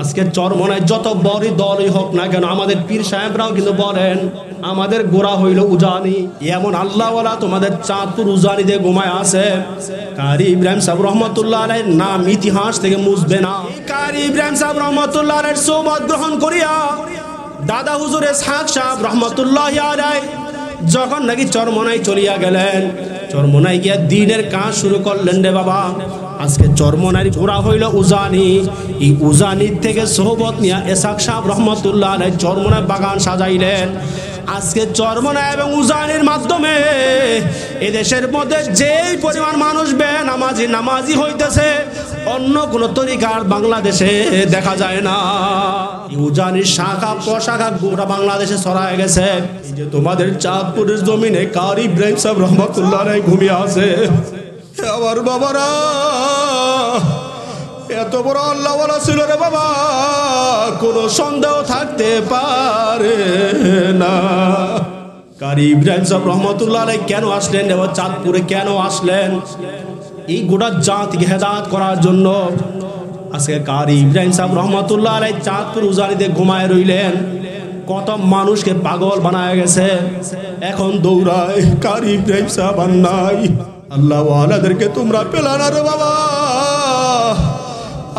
আজকে চরমনায় যত বড় দলই হোক না কেন, আমাদের পীর সাহেবরাও কিন্তু বলেন আমাদের গোড়া হইল উজানি। এমন আল্লাহওয়ালা তোমাদের চাঁদপুর উজানিতে ঘুমায় আছে। কারি ইব্রাহিম সাহেব রহমতুল্লাহ আলাইহির নাম ইতিহাস থেকে মুছবে না। কারি ইব্রাহিম সাহেব রহমতুল্লাহ আলাইহির সোহবত গ্রহণ করিয়া দাদা হুজুর ইসহাক সাহেব রহমতুল্লাহ আলাইহি যখন নাকি চরমনায় চলিয়া গেলেন, চরমনায় গিয়া দ্বীনের কাজ শুরু করলেন রে বাবা। আজকে চরমনার ঘোরা হইল উজানি। এই উজানির থেকে সোহবত নিয়া ইসহাক সাহেব রহমতুল্লাহ আলাইহি চরমনায় বাগান সাজাইলেন। আজকে চরমনা এবং উজানির মাধ্যমে এদেশের মধ্যে যেই পরিমাণ মানুষ নামাজি হইতেছে, অন্য কোন তরিকার বাংলাদেশে দেখা যায় না। উজানির শাখা প্রশাখা গোটা বাংলাদেশে ছড়ায় গেছে। এই যে তোমাদের চাঁদপুরের জমিনে কারি ইব্রাহিম সাহেব রহমতুল্লাহ আলাইহি ঘুমিয়ে আছে। আমার বাবারা এত বড় আল্লাহওয়ালা ছিল রে বাবা, কোনো সন্দেহ থাকতে পারে না। কারি ইব্রাহিম সাহেব রহমতুল্লাহ আলাইহি কেন আসলেন এবং চাঁদপুরে কেন আসলেন? এই গোটা জাতিকে হেদায়েত করার জন্য। আজকে কারি ইব্রাহিম সাহেব রহমতুল্লাহ আলাইহি চাঁদপুর উজানিতে ঘুমায় রইলেন। কত মানুষকে পাগল বানায় গেছে, এখন দৌড়ায় কারি ইব্রাহিম সাহেব আর নাই। আল্লাহ ওয়ালাদেরকে তোমরা পেলা না রে বাবা।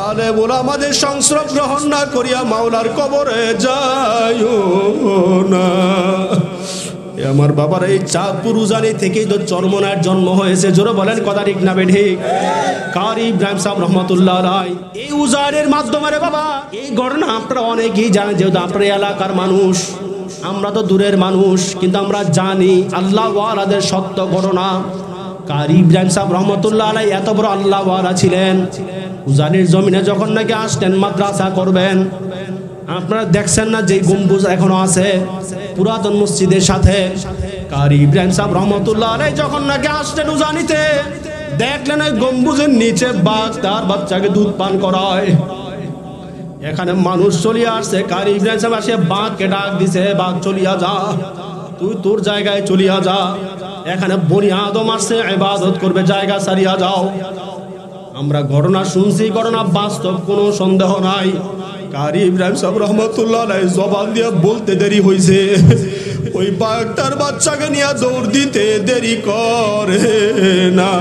আলে বলা আমাদের সংস্রব গ্রহণ না করিয়া মাওলার কবরে যাইও না। আমার বাবার এই চাঁদপুর উজানি থেকেই তো চরমনার জন্ম হয়েছে। জোরে বলেন কথা ঠিক না বেঠিক? কারি ইব্রাহিম সাহেব রহমতুল্লাহ আলাইহি এই উজানের মাধ্যমে রে বাবা এই ঘটনা আপনারা অনেকেই জানেন, যেহেতু আপনার এলাকার মানুষ, আমরা তো দূরের মানুষ, কিন্তু আমরা জানি আল্লাহ ওয়ালাদের সত্য ঘটনা। কারি ইব্রাহিম সাহেব রহমতুল্লাহ আলাইহি এত বড় আল্লাহ ওয়ালা ছিলেন। উজানির জমিনে যখন নাকি আসলেন মাদ্রাসা করবেন, আপনারা দেখছেন না যে গম্বুজ এখনো আছে পুরাতন মসজিদের সাথে। কারি ইব্রাহিম সাহেব রহমতুল্লাহ আলাইহি যখন নাকি আসলেন উজানিতে, দেখলেন ওই গম্বুজের নিচে বাঘ তার বাচ্চাকে দুধ পান করায়। এখানে মানুষ চলিয়ে আসছে, কারি ইব্রাহিম সাহেব আসে বাঘকে ডাক দিছে, বাঘ চলিয়া যা, তুই তোর জায়গায় চলিয়া যা। এখানে বনি আদম আসছে, ইবাদত করবে, জায়গা ছাড়িয়া যাও। আমরা ঘটনা শুনছি, ঘটনা বাস্তব, কোনো সন্দেহ নাই। কারি ইব্রাহিম সাহেব রহমতুল্লাহ আলাইহি জবান দিয়ে বলতে দেরি হয়েছে, ওই বাঘটার বাচ্চাকে নিয়ে দৌড় দিতে দেরি করে না।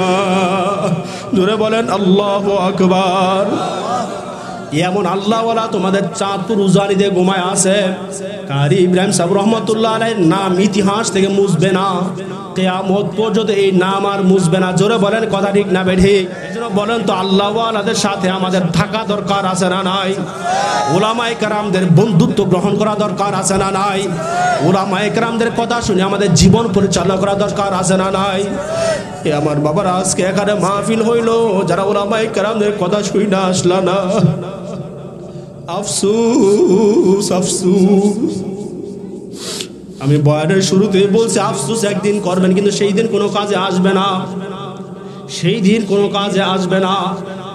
জোরে বলেন আল্লাহু আকবার। এমন আল্লাহওয়ালা তোমাদের চাঁদপুর উজানিতে ঘুমায় আছে। কারি ইব্রাহিম সাহেব রহমতুল্লাহ আলাইহির নাম ইতিহাস থেকে মুছবে না, কিয়ামত পর্যন্ত এই নাম আর মুছবে না। জোরে বলেন কথা ঠিক না বেঠিক? এজন্য বলেন তো আল্লাহওয়ালাদের সাথে আমাদের থাকা দরকার আছে না নাই? উলামায়ে কেরামদের বন্ধুত্ব গ্রহণ করা দরকার আছে না নাই? উলামায়ে কেরামদের কথা শুনে আমাদের জীবন পরিচালনা করা দরকার আছে না নাই? এ আমার বাবার আজকে এখানে মাহফিল হইল, যারা উলামায়ে কেরামদের কথা শুই না আসলা না, আফসোস আফসোস। আমি বয়ানের শুরুতে বলছি আফসোস একদিন করবেন, কিন্তু সেই দিন কোনো কাজে আসবে না, সেই দিন কোনো কাজে আসবে না।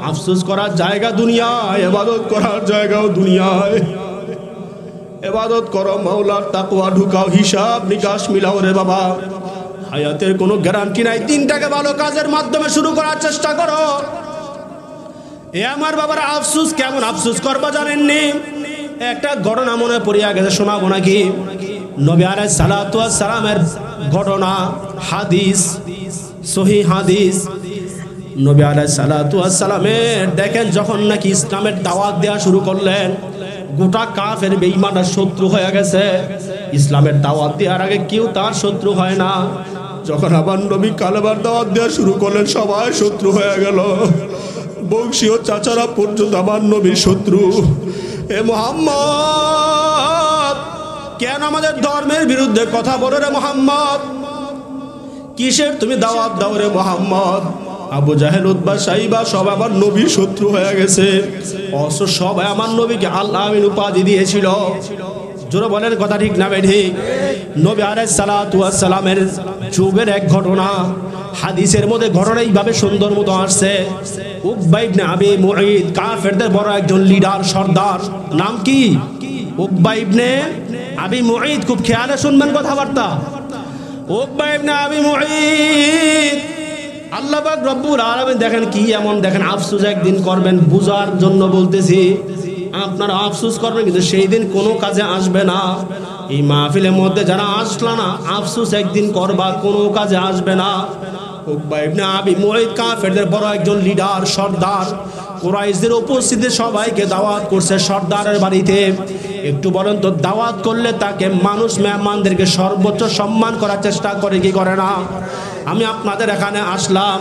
আফসোস করার জায়গা দুনিয়ায়, ইবাদত করার জায়গাও দুনিয়ায়। ইবাদত করো, মাওলার তাকওয়া ঢুকাও, হিসাব নিকাশ মিলাও রে বাবা। হায়াতের কোনো গ্যারান্টি নাই, দিনটাকে ভালো কাজের মাধ্যমে শুরু করার চেষ্টা করো। এ আমার বাবার আফসোস কেমন আফসোস করবা জানেননি? একটা ঘটনা মনে পড়িয়া গেছে, শোনাবো নাকি? নবী আলাইহিস সালাতু ওয়াস সালামের ঘটনা, হাদিস, সহিহ হাদিস। নবী আলাইহিস সালাতু ওয়াস সালামের দেখেন যখন নাকি ইসলামের দাওয়াত দেওয়া শুরু করলেন, গোটা কাফের বেঈমানরা শত্রু হয়ে গেছে। ইসলামের দাওয়াত দেওয়ার আগে কেউ তার শত্রু হয় না। যখন আবার নবী কালেমার দাওয়াত দেওয়া শুরু করলেন, সবাই শত্রু হয়ে গেল। বংশীয় চাচারা পর্যন্ত আমার নবীর শত্রু। এ মুহাম্মদ, কেন আমাদের ধর্মের বিরুদ্ধে কথা বলো রে মুহাম্মদ? কিসের তুমি দাওয়াত দাও রে মুহাম্মদ? আবু জাহেল, উতবা, সাইবা সব আমার নবীর শত্রু হয়ে গেছে। অবশ্য সবাই আমার নবীকে আল্লাহ আমিন উপাধি দিয়েছিল। জোরে বলেন কথা ঠিক না বেঠিক? নবী আলাইহিস সালাতু ওয়াস সালামের যুগের এক ঘটনা, হাদিসের মধ্যে ঘটনা এইভাবে সুন্দর মতো আসছে। উকবা ইবনে আবি মুঈদ, কাফেরদের বড় একজন লিডার, সর্দার। নাম কি? উকবা ইবনে আবি মুঈদ। খুব খেয়ালে শুনবেন কথাবার্তা। উকবা ইবনে আবি মুঈদ, আল্লাহ পাক রব্বুল আলামিন দেখেন কি এমন, দেখেন আফসোস একদিন করবেন, বুঝার জন্য বলতেছি। আপনারা আফসোস করবেন, কিন্তু সেই দিন কোনো কাজে আসবে না। এই মাহফিলের মধ্যে যারা আসলা না, আফসোস একদিন করবা, কোনো কাজে আসবে না। উকবা ইবনে আবি মুঈত কাফেরদের বড় একজন লিডার, সর্দার। কুরাইশদের উপস্থিতি সবাইকে দাওয়াত করছে সর্দারের বাড়িতে। একটু বলেন তো, দাওয়াত করলে তাকে মানুষ মেহমানদেরকে সর্বোচ্চ সম্মান করার চেষ্টা করে কি করে না? আমি আপনাদের এখানে আসলাম,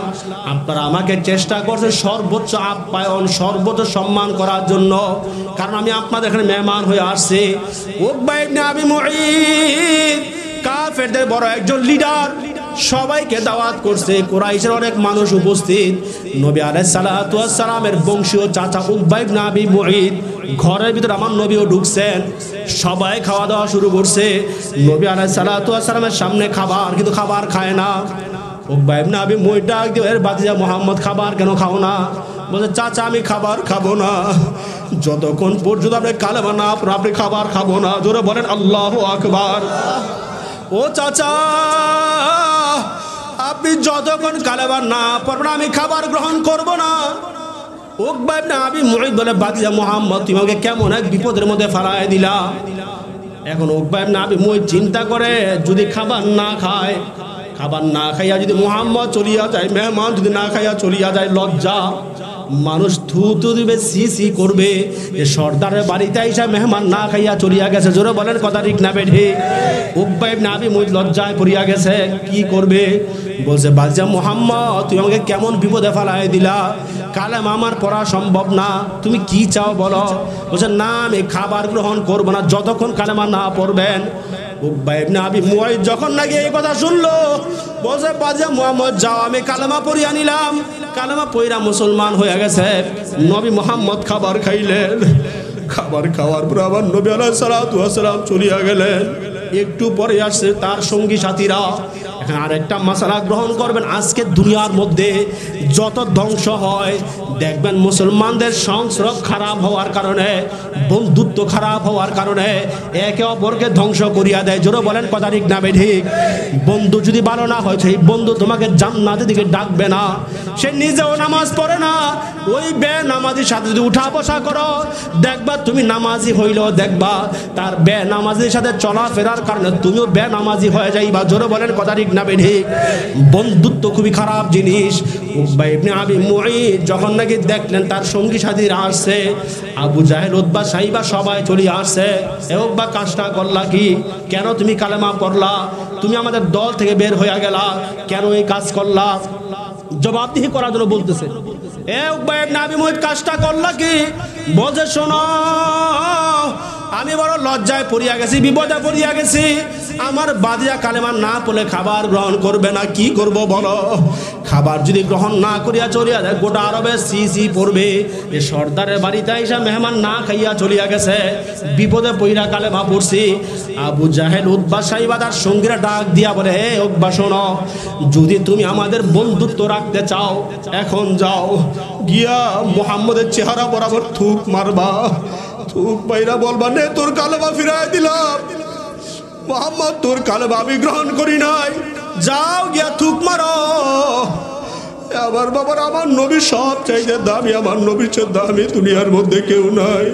আপনারা আমাকে চেষ্টা করছেন সর্বোচ্চ আপ্যায়ন, সর্বোচ্চ সম্মান করার জন্য, কারণ আমি আপনাদের এখানে মেহমান হয়ে আসছি। উকবা ইবনে আবি মুঈত কাফেরদের বড় একজন লিডার, সবাইকে দাওয়াত করছে। কুরাইশের অনেক মানুষ উপস্থিত। নবী আলাইহিস সালাতু ওয়াস সালামের বংশীয় চাচা উকবা ইবনে আবি মুঈত ঘরের ভিতরে আমার নবীও ঢুকছেন। সবাই খাওয়া দাওয়া শুরু করছে। নবী আলাইহিস সালাতু ওয়াস সালামের সামনে খাবার, কিন্তু খাবার খায় না। উকবা ইবনে আবি মুঈত ডাক দিয়ে, এর বাতিজা মুহাম্মদ খাবার কেন খাও না? বলে, চাচা আমি খাবার খাবো না, যতক্ষণ পর্যন্ত আপনি কালেমা না পড়েন আপনি খাবার খাবো না। জোরে বলেন আল্লাহু আকবার। ও চাচা, আপনি যতক্ষণ কালেমা না পড়বেন আমি খাবার গ্রহণ করব না। উকবা ইবনে আবি মুঈত বলে, বাতিজা মুহাম্মদ তুমি আমাকে কেমন এক বিপদের মধ্যে ফেলায় দিলা। এখন উকবা ইবনে আবি মুঈত চিন্তা করে, যদি খাবার না খায়, খাবার না খাইয়া যদি মুহাম্মদ চলিয়া যায়, মেহমান যদি না খাইয়া চলিয়া যায়, লজ্জা, মানুষ থু থু দিবে, সি সি করবে যে সর্দারের বাড়িতে আইসা মেহমান না খাইয়া চলিয়া গেছে। জোরে বলেন কথা ঠিক না বেঠি? উকবা ইবনে আবি মুঈত লজ্জায় পড়িয়া গেছে, কি করবে? বলছে, বাদশাহ মুহাম্মদ তুমি আমাকে কেমন বিপদে ফেলায় দিলা, কালেমা আমার পড়া সম্ভব না, তুমি কি চাও বলো? বলছে, না আমি খাবার গ্রহণ করব না যতক্ষণ কালেমা না পড়বেন। উকবা ইবনে আবি মুঈত যখন নাকি এই কথা শুনলো, বলছে, বাদশাহ মুহাম্মদ যাও, আমি কালেমা পড়িয়া নিলাম। কালেমা পড়া মুসলমান হয়ে গেছে। নবী মুহাম্মদ খাবার খাইলেন। খাবার খাওয়ার পর আবার নবী আলাইহিস সালাতু ওয়াস সালাম চলিয়া গেলেন। একটু পরে আসছে তার সঙ্গী সাথীরা। এখন আরেকটা মাসালা গ্রহণ করবেন, আজকে দুনিয়ার মধ্যে যত ধ্বংস হয় দেখবেন মুসলমানদের সংস্রব খারাপ হওয়ার কারণে, বন্ধুত্ব খারাপ হওয়ার কারণে একে অপরকে ধ্বংস করিয়া দেয়। জোরে বলেন কথা ঠিক না বেঠিক? বন্ধু যদি ভালো না হয়, সেই বন্ধু তোমাকে জান্নাতের দিকে ডাকবে না। সে নিজেও নামাজ পড়ে না, ওই বেনামাজির সাথে যদি উঠা বসা করো, দেখবা তুমি নামাজি হইলেও দেখবা তার বেনামাজির সাথে চলাফেরার কারণে তুমিও বেনামাজি হয়ে যাইবা। জোরে বলেন কথা ঠিক না বেঠিক? বন্ধুত্ব খুবই খারাপ জিনিস। উকবা ইবনে আবি মুঈত যখন নাকি দেখলেন তার সঙ্গী সাথীরা আসছে, আবু জাহেল, উতবা, সাইবা সবাই চলে আসছে। এ উকবা, কাজটা করলা কি? কেন তুমি কালেমা পড়লা? তুমি আমাদের দল থেকে বের হয়ে গেলা, কেন এই কাজ করলা? জবাবদিহি করার জন্য বলতেছে। এ উকবা ইবনে আবি মুঈত কাজটা করলা কি? বলছে, শোনো, আমি বড় লজ্জায় পড়িয়া গেছি, বিপদে পড়িয়া গেছি। আমার বাদিয়া কালেমা না পড়লে খাবার গ্রহণ করবে না, কি করব বলো? খাবার যদি গ্রহণ না করিয়া চলিয়া যায়, গোটা আরবে সি সি পড়বে যে সর্দারের বাড়িতে আইসা মেহমান না খাইয়া চলিয়া গেছে, বিপদে পইরা কালেমা পড়ছি। আবু জাহেল, উতবা, সাইবা তার সঙ্গীরা ডাক দিয়া বলে, হে উকবা শোনো, যদি তুমি আমাদের বন্ধুত্ব রাখতে চাও, এখন যাও গিয়া মুহাম্মদের চেহারা বরাবর থুক মারবা, থুক বাইরা বলবা, নে তোর কালেমা ফিরাই দিলাম, মুহাম্মদ তোর কালেমা আমি গ্রহণ করি নাই, যাও গিয়া থুক মারো। আমার বাবার, আমার নবী সব চাইতে দামি, আমার নবীর চেয়ে দামি দুনিয়ার মধ্যে কেউ নাই।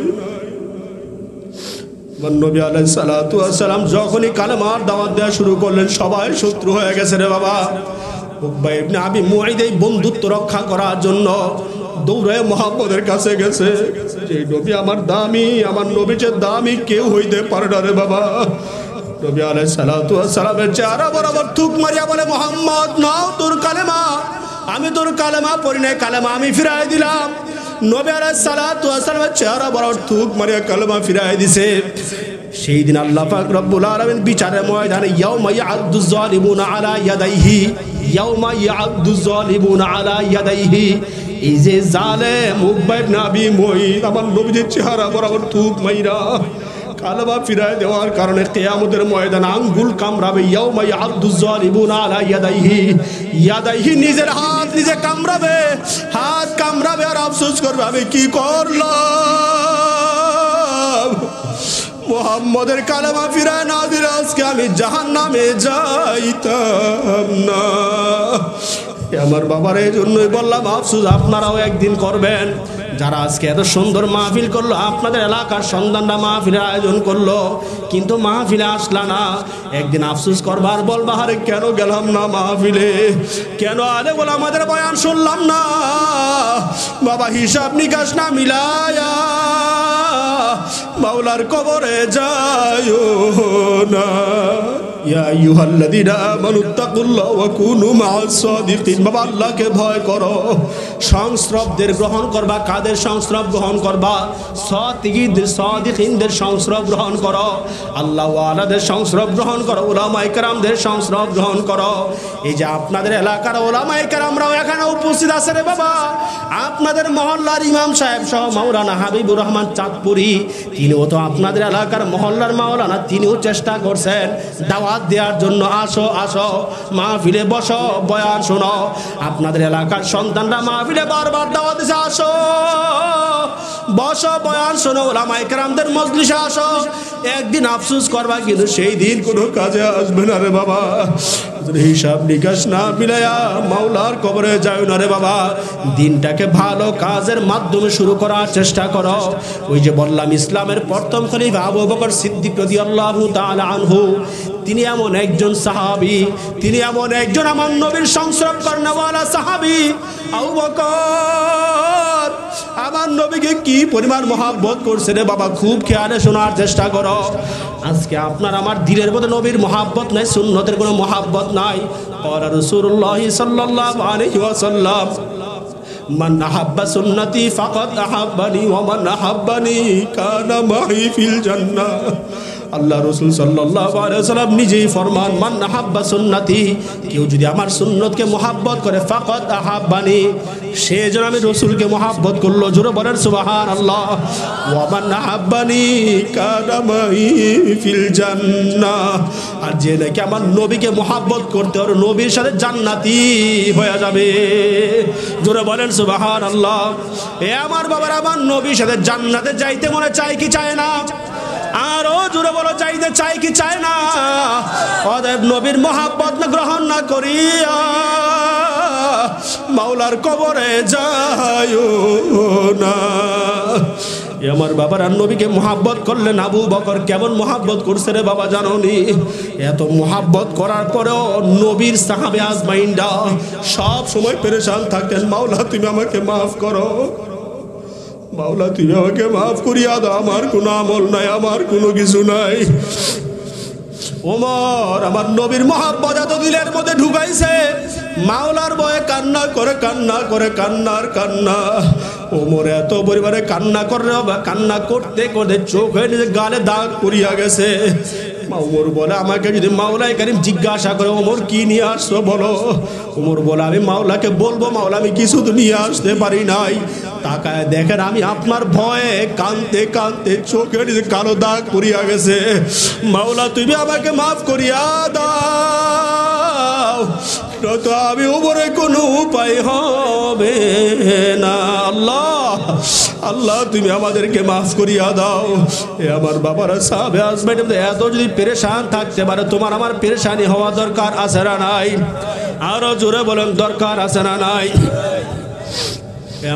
আমার নবী আলাইহিস সালাতু ওয়াস সালাম যখনই কালেমার দাওয়াত দেওয়া শুরু করলেন, সবাই শত্রু হয়ে গেছে রে বাবা। উকবা ইবনে আবি মুঈত এই বন্ধুত্ব রক্ষা করার জন্য দৌড়ে মুহাম্মদের কাছে গেছে। যে নবী আমার দামি, আমার নবীর চেয়ে দামি কেউ হইতে পারে না রে বাবা। নবী আলাইহিস সালাতু ওয়াস সালামের চেহারা বরাবর থুক মারিয়া বলে, মুহাম্মদ নাও তোর কালেমা, আমি তোর কালেমা পড়ি নাই, কালেমা আমি ফিরাই দিলাম। নবী আলাইহিস সালাতু ওয়াস সালামের চেহারা বরাবর থুক মারিয়া কালেমা ফিরাই দিছে। সেই দিন আল্লাহ পাক রব্বুল আলামিন বিচারের ময়দানে ইয়াউমা ইয়া'আদ্দুজ জালিমুনা আলা ইয়াদাইহি, ইয়াউমা ইয়া'আদ্দুজ জালিমুনা আলা ইয়াদাইহি, এই যে জালেম উকবা ইবনে আবি মুঈত আমার নবীর চেহারা বরাবর থুক মাইরা কালেমা ফিরাই দেওয়ার কারণে কিয়ামতের ময়দানে আঙ্গুল কামড়াবে। ইয়াউমা ইয়া'আদ্দুজ জালিমুনা আলা ইয়াদাইহি, ইয়াদাইহি নিজের হাত নিজে কামড়াবে, হাত কামড়াবে আর আফসোস করবে, আমি কি করলাম, মুহাম্মদের কালেমা ফিরায় না দিলে আজকে আমি জাহান্নামে যাইতাম না। আমার বাবার এই জন্যই বললাম, আফসোস আপনারাও একদিন করবেন। যারা আজকে এত সুন্দর মাহফিল করলো, আপনাদের এলাকার সন্তানরা মাহফিলের আয়োজন করলো, কিন্তু মাহফিলে আসলা না। একদিন আফসোস করবার বলবা, আরে কেন গেলাম না মাহফিলে, কেন আরে বলে আমাদের বয়ান শুনলাম না। বাবা হিসাব নিকাশ না মিলায়া মাওলার কবরে যায়ও না। ইয়া আইয়ুহাল্লাযীনা আমানুত্তাকুল্লাহ ওয়া কুনু মা'আস সাদিকিন। বাবা আল্লাহকে ভয় করো। সংস্রবদের গ্রহণ করবা। কাদের সংস্রব গ্রহণ করবা? সাদিকিনদের সংস্রব গ্রহণ করো। আল্লাহ ওয়ালাদের সংস্রব গ্রহণ করো। উলামায়ে কেরামদের সংস্রব গ্রহণ করো। এই যে আপনাদের এলাকার উলামায়ে কেরামরাও এখানে উপস্থিত আছে রে বাবা। আপনাদের মহল্লার ইমাম সাহেব সহ মাওলানা হাবিবুর রহমান চাঁদপুরি, তিনিও তো আপনাদের এলাকার মহল্লার মাওলানা, তিনিও চেষ্টা করছেন দাওয়াত দেওয়ার জন্য। আসো আসো মাহফিলে বসো, বয়ান শোনো। আপনাদের এলাকার সন্তানরা মাহফিলে বারবার দাওয়াত দিছে, আসো বসো, বয়ান শোনো, উলামায়ে কেরামদের মজলিসে আসো। একদিন আফসোস করবা, কিন্তু সেই দিন কোনো কাজে আসবে না রে বাবা। হিসাব নিকাশ না মিলায়া মাওলার কবরে যাও না রে বাবা। দিনটাকে ভালো কাজের মাধ্যমে শুরু করার চেষ্টা করো। ওই যে বললাম, ইসলামের প্রথম খলিফা আবু বকর সিদ্দিক রাদিয়াল্লাহু তাআলা আনহু, তিনি এমন একজন সাহাবী, তিনি এমন একজন আমার নবীর সংস্রব কর্ণওয়ালা সাহাবী। আবু বকর আমার নবীকে কি পরিমাণ মহব্বত করছে রে বাবা, খুব খেয়ালে শোনার চেষ্টা করো। আজকে আপনার আমার দিলের মধ্যে নবীর মহব্বত নাই, সুন্নতের কোনো মহব্বত নাই। ক্বালা রাসূলুল্লাহ সাল্লাল্লাহু আলাইহি ওয়াসাল্লাম, মান আহাব্বা সুন্নতি ফাকাদ আহাব্বানি ওয়া মান আহাব্বানি কানা মাই ফিল জান্নাহ। আল্লাহ রাসূল সাল্লাল্লাহু আলাইহি ওয়াসাল্লাম নিজেই ফরমান, মান আহাব্বা সুন্নতি, কেউ যদি আমার সুন্নতকে মহব্বত করে, ফাকাদ আহাব্বানি, সে যেন আমি রাসূলকে মহব্বত করলো। জোরে বলেন সুবহানাল্লাহ। ওয়া মান আহাব্বানি কানা মাই ফিল জান্নাহ, আর যে নাকি আমার নবীকে মহব্বত করতে ওর নবীর সাথে জান্নাতি হয়ে যাবে। জোরে বলেন সুবহানাল্লাহ। এ আমার বাবার, আমার নবীর সাথে জান্নাতে যাইতে মনে চায় কি চায় না? আরো জোরে বলো, চাইতে চায় কি চায় না? অতএব নবীর মহব্বত না গ্রহণ না করিয়া মাওলার কবরে যায়ও না। আমার বাবার আর নবীকে মহাব্বত করলেন। আবু বকর কেমন মহাব্বত করছে রে বাবা জানো নি? এত মহাব্বত করার পরেও নবীর সাহাবে আজমাইনরা সব সময় পেরেশান থাকতেন, মাওলা তুমি আমাকে মাফ করো, মাওলা তুমি আমাকে মাফ করিয়া দাও, আমার কোনো আমল নাই, আমার কোনো কিছু নাই। ওমর আমার নবীর মহব্বত এত দিলের মধ্যে ঢুকাইছে, মাওলার ভয়ে কান্না করে কান্না করে কান্নার কান্না। ওমর এত পরিবারে কান্না করে, কান্না করতে করতে চোখ হয়ে নিজে গালে দাগ পড়িয়া গেছে। ওমর বলে, আমাকে যদি মাওলাই কারিম জিজ্ঞাসা করে, ওমর কি নিয়ে আসছো বলো? ওমর বলে, আমি মাওলাকে বলবো, মাওলা আমি কিছু তো নিয়ে আসতে পারি নাই। তাকায় দেখেন আমি আপনার ভয়ে কাঁদতে কাঁদতে চোখে নিজে কালো দাগ পড়িয়া গেছে। মাওলা তুমি আমাকে মাফ করিয়া দাও, তো আমি ওমরে কোনো উপায় হবে না। আল্লাহ আল্লাহ তুমি আমাদেরকে মাফ করিয়া দাও। এ আমার বাবারা সাহাবে আজমাইন এত যদি পেরেশান থাকতে পারে, তোমার আমার পেরেশানি হওয়া দরকার আছে না নাই? আরো জোরে বলেন, দরকার আছে না নাই?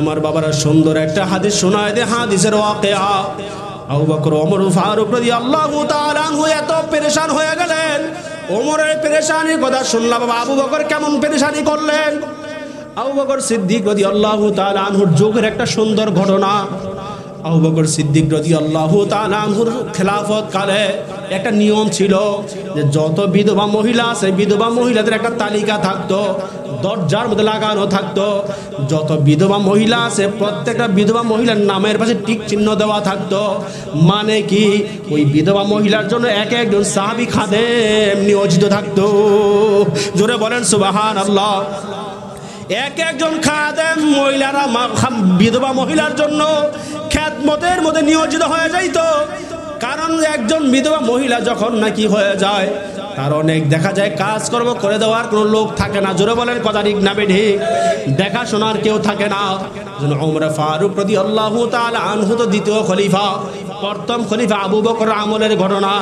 আমার বাবারা সুন্দর একটা হাদিস শোনায় দে, হাদিসের ওয়াকিয়া। আবু বকর ওমর ফারুক রাদিয়াল্লাহু তাআলা আনহু এত পেরেশান হয়ে গেলেন। ওমরের পেরেশানির কথা শুনলাম, বাবা আবু বকর কেমন পেরেশানি করলেন। আবু বকর সিদ্দিক রাদিয়াল্লাহু তাআলা আনহুর যুগের একটা সুন্দর ঘটনা। আবু বকর সিদ্দিক রাদিয়াল্লাহু তাআলা আনহুর খেলাফত কালে একটা নিয়ম ছিল যে যত বিধবা মহিলা আছে, বিধবা মহিলাদের একটা তালিকা থাকতো, দরজার মধ্যে লাগানো থাকতো। যত বিধবা মহিলা আছে প্রত্যেকটা বিধবা মহিলার নামের পাশে টিক চিহ্ন দেওয়া থাকতো। মানে কি, ওই বিধবা মহিলার জন্য এক একজন সাহাবী খাদেম নিয়োজিত থাকতো। জোরে বলেন সুবহানাল্লাহ। এক একজন খাদেম মহিলারা বিধবা মহিলার জন্য খেদমতের মধ্যে নিয়োজিত হয়ে যাইতো। কারণ একজন বিধবা মহিলা যখন নাকি হয়ে যায়, তার অনেক দেখা যায় কাজকর্ম করে দেওয়ার কোনো লোক থাকে না। জোরে বলেন কথা ঠিক না বেঠিক? দেখাশোনার কেউ থাকে না। ওমর ফারুক রাদিয়াল্লাহু তাআলা আনহু তো দ্বিতীয় খলিফা, প্রথম খলিফা আবু বকর আমলের ঘটনা।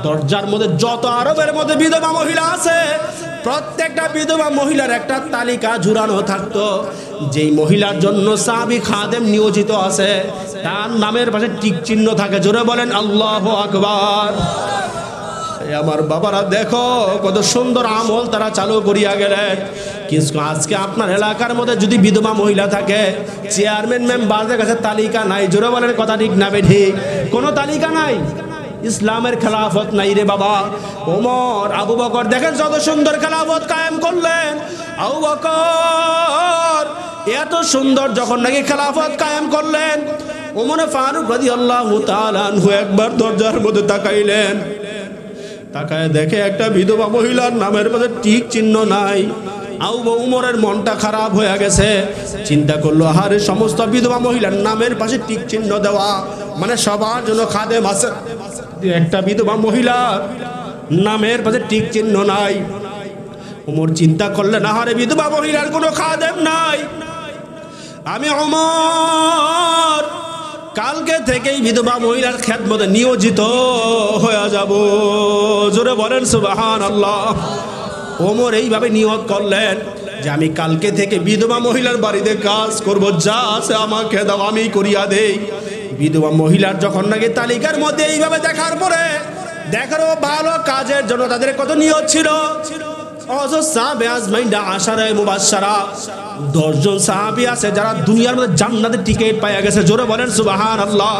দরজার মধ্যে যত আরবের মধ্যে বিধবা মহিলা আছে প্রত্যেকটা বিধবা মহিলার একটা তালিকা ঝুরানো থাকতো, যেই মহিলার জন্য সাহাবী খাদেম নিয়োজিত আছে তার নামের পাশে টিক চিহ্ন থাকে। জোরে বলেন আল্লাহু আকবার। আমার বাবারা দেখো কত সুন্দর আমল তারা চালু করিয়া গেলেন। কিন্তু আজকে আপনার এলাকার মধ্যে যদি বিধবা মহিলা থাকে, চেয়ারম্যান মেম্বারদের কাছে তালিকা নাই। জোরে বলেন কথা ঠিক না ঠিক? কোনো তালিকা নাই। ইসলামের খেলাফত নাই রে বাবা। ওমর আবু বকর দেখেন যত সুন্দর খেলাফত কায়েম করলেন। আবু বকর এত সুন্দর যখন নাকি খেলাফত কায়েম করলেন, ওমর ফারুক রাদিয়াল্লাহু তাআলা আনহু একবার দরজার মধ্যে তাকাইলেন, তাকায় দেখে একটা বিধবা মহিলার নামের মধ্যে টিক চিহ্ন নাই। উমরের মনটা খারাপ হয়ে গেছে। চিন্তা করলো, আরে সমস্ত বিধবা মহিলার নামের পাশে টিক চিহ্ন দেওয়া মানে সবার জন্য খাদেম আছে, একটা বিধবা মহিলার নামের পাশে টিক চিহ্ন নাই। উমর চিন্তা করলেন, আরে বিধবা মহিলার কোনো খাদেম নাই, আমি উমর কালকে থেকেই বিধবা মহিলার খেদমতে নিয়োজিত হয়ে যাব। জোরে বলেন সুবহানাল্লাহ। ওমর এইভাবে নিয়ত করলেন যে আমি কালকে থেকে বিধবা মহিলার বাড়িতে কাজ করব, যা আছে আমাকে দাও আমি করিয়া দেই। বিধবা মহিলার যখন নাকি তালিকার মধ্যে এইভাবে দেখার পরে দেখারও ভালো কাজের জন্য তাদের কত নিয়ত ছিল। 10 জন সাহাবী আছে যারা দুনিয়ার মধ্যে জান্নাতের টিকিট পাইয়া গেছে। জোরে বলেন সুবহানাল্লাহ।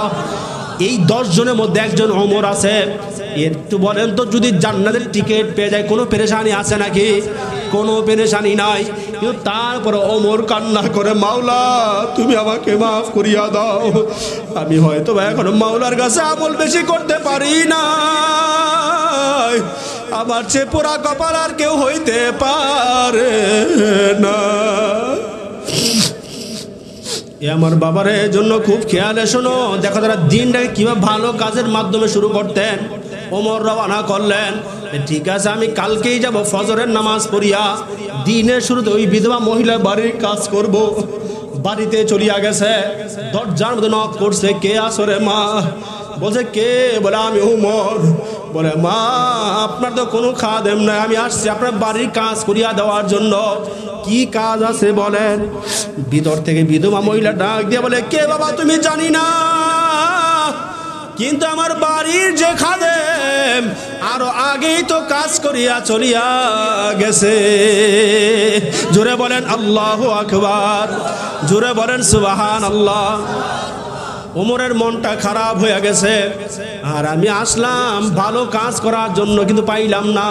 এই 10 জনের মধ্যে একজন ওমর আছে। একটু বলেন তো, যদি জান্নাতের টিকিট পেয়ে যায় কোনো পেরেশানি আছে নাকি? কোনো পেরেশানি নাই। কিন্তু তারপরে ওমর কান্না করে, মাওলা তুমি আমাকে মাফ করিয়া দাও, আমি হয়তো এখন মাওলার কাছে আমল বেশি করতে পারি না, আমার চেয়ে পোড়া কপাল আর কেউ হইতে পারে না। আমার বাবার জন্য খুব খেয়ালে শোনো, দেখো তারা দিনটাকে কিভাবে ভালো কাজের মাধ্যমে শুরু করতেন। ওমর রওনা করলেন, ঠিক আছে আমি কালকেই যাব ফজরের নামাজ পড়িয়া দিনের শুরুতে ওই বিধবা মহিলার বাড়ির কাজ করব। বাড়িতে চলিয়া গেছে, দরজার মধ্যে নক করছে, কে আসরে মা? বলছে কে? বলে আমি ওমর। বলে মা আপনার তো কোনো খাদেম নাই, আমি আসছি আপনার বাড়ির কাজ করিয়া দেওয়ার জন্য। কি কাজ আছে বলেন? ভিতর থেকে বিধবা মহিলা ডাক দিয়ে বলে, কে বাবা তুমি? জানি না, কিন্তু আমার বাড়ির যে খাদেম আরো আগেই তো কাজ করিয়া চলিয়া গেছে। জোরে বলেন আল্লাহু আকবার, জোরে বলেন সুবহানাল্লাহ। ওমরের মনটা খারাপ হয়ে গেছে, আর আমি আসলাম ভালো কাজ করার জন্য কিন্তু পাইলাম না।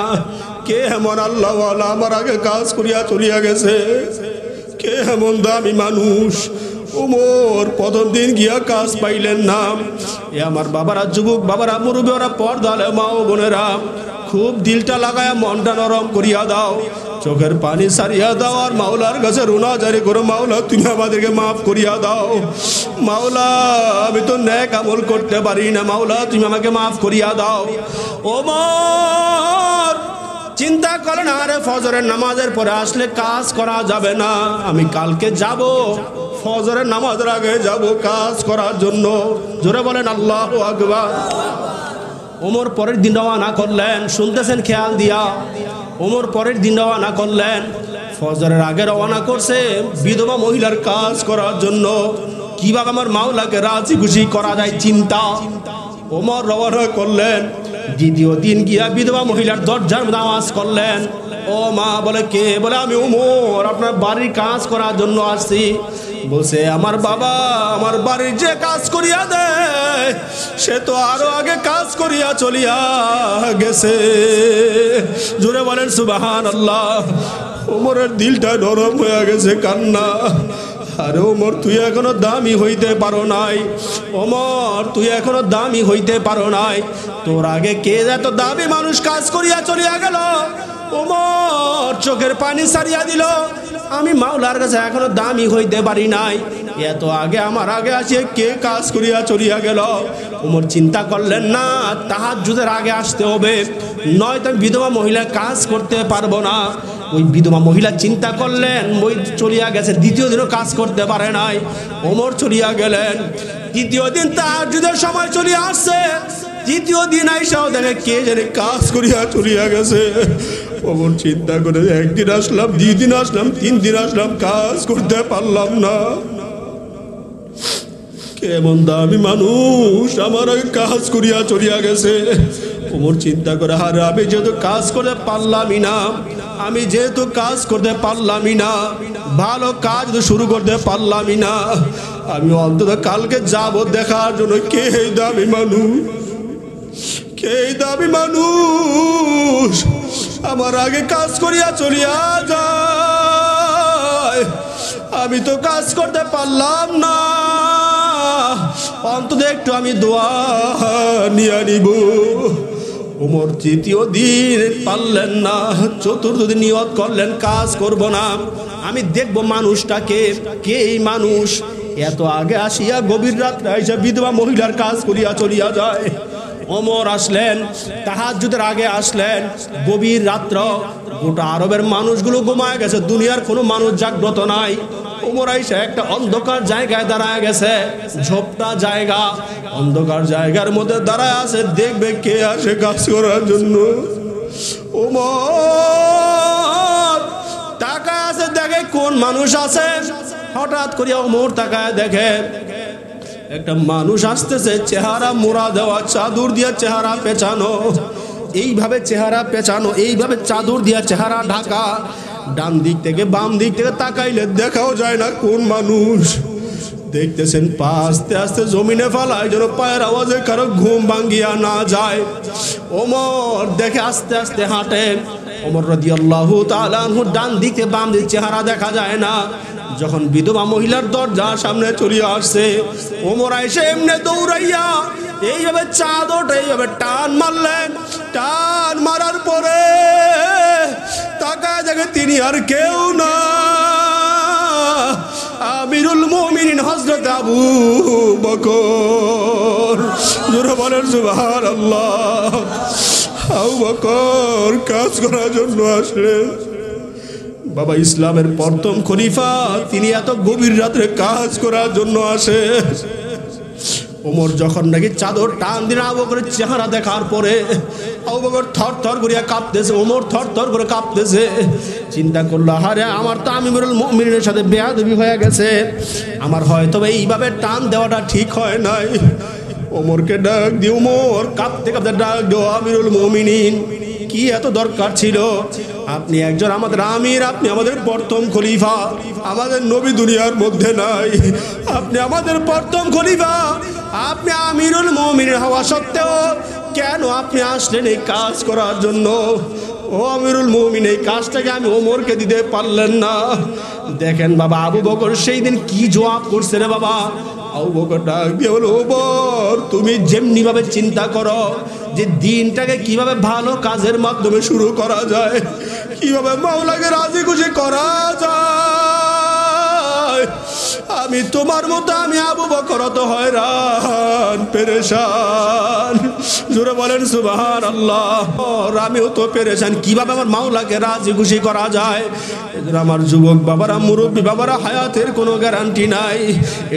কে এমন আল্লাহওয়ালা আমার আগে কাজ করিয়া চলিয়া গেছে? কে এমন দামি মানুষ? ওমর প্রথম দিন গিয়া কাজ পাইলেন না। এ আমার বাবারা, যুবক বাবারা, মুরব্বী ওরা, পর্দালে মা ও বোনেরা, খুব দিলটা লাগায়া মনটা নরম করিয়া দাও, চোখের পানি সারিয়া দাও, আর মাওলার কাছে রুনা জারি করো, মাওলা তুমি আমাদেরকে মাফ করিয়া দাও। মাওলা আমি তো নেক আমল করতে পারি না, মাওলা তুমি আমাকে মাফ করিয়া দাও। ওমর চিন্তা করেন, আরে ফজরের নামাজের পরে আসলে কাজ করা যাবে না, আমি কালকে যাব, ফজরের নামাজের আগে যাব কাজ করার জন্য। জোরে বলেন আল্লাহু আকবার। ওমর পরের দিন রওনা করলেন, শুনতেছেন খেয়াল দিয়া? ওমর পরের দিন রওনা করলেন, ফজরের আগে রওনা করছে বিধবা মহিলার কাজ করার জন্য। কিভাবে আমার মাওলাকে রাজি খুশি করা যায় চিন্তা। ওমর রওনা করলেন, দ্বিতীয় দিন গিয়া বিধবা মহিলার দরজার মধ্যে আওয়াজ করলেন, ও মা। বলে কে? বলে আমি ওমর আপনার বাড়ির কাজ করার জন্য আসছি। বলছে আমার বাবা আমার বাড়ির যে কাজ করিয়া দেয় সে তো আরো আগে কাজ করিয়া চলিয়া গেছে। জোরে বলেন সুবহানাল্লাহ। ওমরের দিলটা নরম হয়ে গেছে, কান্না। আরে ওমর তুই এখনো দামি হইতে পারো নাই, ওমর তুই এখনো দামি হইতে পারো নাই, তোর আগে কে এত দামি মানুষ কাজ করিয়া চলিয়া গেল। ওমর চোখের পানি সারিয়া দিল, আমি মাওলার কাছে এখনো দামি হইতে পারি নাই, এত আগে আমার আগে আসে কে কাজ করিয়া চলিয়া গেল। ওমর চিন্তা করলেন, না তাহাজ্জুদের আগে আসতে হবে, নয়তো বিধবা মহিলা কাজ করতে পারবো না। ওই বিধবা মহিলা চিন্তা করলেন, ওই চলিয়া গেছে, দ্বিতীয় দিনও কাজ করতে পারে নাই। ওমর চলিয়া গেলেন, তৃতীয় দিন তাহাজ্জুদের সময় চলিয়া আসছে, তৃতীয় দিন আইসাও দেখে কে জানে কাজ করিয়া চলিয়া গেছে। ওমর চিন্তা করে, একদিন আসলাম, 2 দিন আসলাম, 3 দিন আসলাম, কাজ করতে পারলাম না। কেমন দামি মানুষ, আমার আগে কাজ করিয়া চলিয়া গেছে। ওমর চিন্তা করে, আরে আমি যেহেতু কাজ করতে পারলামই না, আমি যেহেতু কাজ করতে পারলামই না, ভালো কাজ তো শুরু করতে পারলামই না, আমি অন্তত কালকে যাব দেখার জন্য। কে এই দামি মানুষ, কে এই দামি মানুষ আমার আগে কাজ করিয়া চলিয়া যায়, আমি তো কাজ করতে পারলাম না, অন্তত একটু আমি দোয়া নিয়ে নিব। ওমর 3য় দিন পারলেন না, 4র্থ দিন নিয়ত করলেন কাজ করব না, আমি দেখব মানুষটাকে, কে এই মানুষ এত আগে আসিয়া গভীর রাত্রে আইসা বিধবা মহিলার কাজ করিয়া চলিয়া যায়। ওমর আসলেন, তাহাজ্জুদের আগে আসলেন, গভীর রাত্র, গোটা আরবের মানুষগুলো ঘুমায় গেছে, দুনিয়ার কোনো মানুষ জাগ্রত নাই। ওমর আইসা একটা অন্ধকার জায়গায় দাঁড়ায় গেছে, ঝোপটা জায়গা, অন্ধকার জায়গার মধ্যে দাঁড়ায় আছে, দেখবে কে আসে কাজ করার জন্য। ওমর তাকায় আছে, দেখে কোন মানুষ আছে। হঠাৎ করিয়া ওমর তাকায় দেখে একটা মানুষ আসতেছে, চেহারা মোড়া দেওয়া, চাদর দিয়া চেহারা পেঁচানো, এইভাবে চেহারা পেঁচানো, এইভাবে চাদর দিয়া চেহারা ঢাকা। ডান দিক থেকে বাম দিক থেকে তাকাইলে দেখাও যায় না কোন মানুষ। দেখতেছেন পা আস্তে আস্তে জমিনে ফেলায় যেন পায়ের আওয়াজে কারো ঘুম ভাঙ্গিয়া না যায়। ওমর দেখে আস্তে আস্তে হাঁটে। ওমর রাদিয়াল্লাহু তাআলা আনহু ডান দিকে বাম দিক চেহারা দেখা যায় না। যখন বিধবা মহিলার দরজার সামনে চলিয়া আসছে, ওমর আইসে এমনি দৌড়াইয়া এইভাবে চাদরটা এইভাবে টান মারলেন। টান মারার পরে তাকায় দেখে তিনি আর কেউ না, আমিরুল মুমিনিন হযরত আবু বকর। জোরে বলেন সুবহানাল্লাহ। আবু বকর কাজ করার জন্য আসলেন। বাবা, ইসলামের প্রথম খলিফা, তিনি এত গভীর রাত্রে কাজ করার জন্য আসে। ওমর যখন নাকি চাদর টান দিন আবু বকরের চেহারা দেখার পরে আবু বকর থর থর করিয়া কাঁপতেছে, ওমর থর থর করে কাঁপতেছে। চিন্তা করলো, আরে আমার তো আমিরুল মুমিনিনের সাথে বেয়াদবি হয়ে গেছে, আমার হয়তো এইভাবে টান দেওয়াটা ঠিক হয় নাই। ওমরকে ডাক দিয়ে, ওমর কাঁপতে কাঁপতে ডাক দিও, আমিরুল মুমিনিন, কি এত দরকার ছিল? আপনি একজন আমাদের আমির, আপনি আমাদের প্রথম খলিফা, আমাদের নবী দুনিয়ার মধ্যে নাই, আপনি আমাদের প্রথম খলিফা, আপনি আমিরুল মুমিনিন হওয়া সত্ত্বেও কেন আপনি আসলেন এই কাজ করার জন্য? ও আমিরুল মুমিনিন, এই কাজটাকে আমি ওমরকে দিতে পারলেন না। দেখেন বাবা, আবু বকর সেই দিন কি জবাব করছে রে বাবা। আবু বকর ডাক দিয়ে বলো, ওমর তুমি যেমনি ভাবে চিন্তা করো যে দিনটাকে কিভাবে ভালো কাজের মাধ্যমে শুরু করা যায়, কিভাবে মাওলাকে রাজি খুশি করা যায়, আমি তোমার মতো আমি আবু বকর তো হয়রান পেরেশান। জোরে বলেন সুবহানাল্লাহ। আমিও তো পেরেশান, কিভাবে আমার মাওলাকে রাজি খুশি করা যায়। আমার যুবক বাবারা, মুরব্বী বাবারা, হায়াতের কোনো গ্যারান্টি নাই।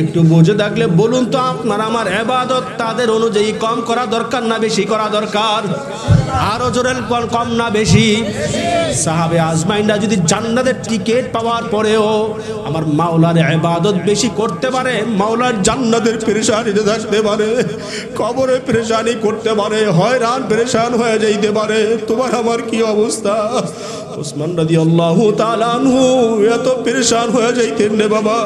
একটু বুঝে থাকলে বলুন তো, আপনার আমার ইবাদত তাদের অনুযায়ী কম করা দরকার না বেশি করা দরকার? আরো জোরে কম না বেশি? সাহাবে আজমাইনরা যদি জান্নাতের টিকিট পাওয়ার পরেও আমার মাওলার ইবাদত বেশি করতে পারে, মাওলার জান্নাতের পেরেশানিতে থাকতে পারে, কবরে পেরেশানি করতে পারে, হয়রান পেরেশান হয়ে যাইতে পারে, তোমার আমার কি অবস্থা? উসমান রাদিয়াল্লাহু তাআলা আনহু এত পেরেশান হয়ে যাইতেন রে বাবা,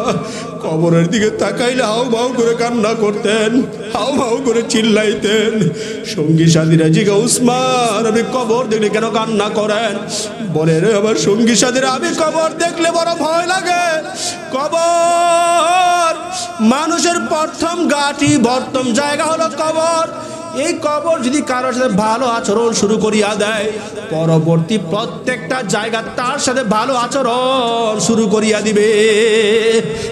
কবরের দিকে তাকাইলে হাউ মাউ করে কান্না করতেন, হাউ মাউ করে চিল্লাইতেন। সঙ্গী সাথীরা জিজ্ঞাসা, উসমান আপনি কবর দেখলে কেন কান্না করেন? বলে, রে আমার সঙ্গী সাথীরা, আমি কবর দেখলে বড় ভয় লাগে। কবর মানুষের প্রথম ঘাঁটি, প্রথম জায়গা হলো কবর। এই কবর যদি কারোর সাথে ভালো আচরণ শুরু করিয়া দেয়, পরবর্তী প্রত্যেকটা জায়গা তার সাথে ভালো আচরণ শুরু করিয়া দিবে।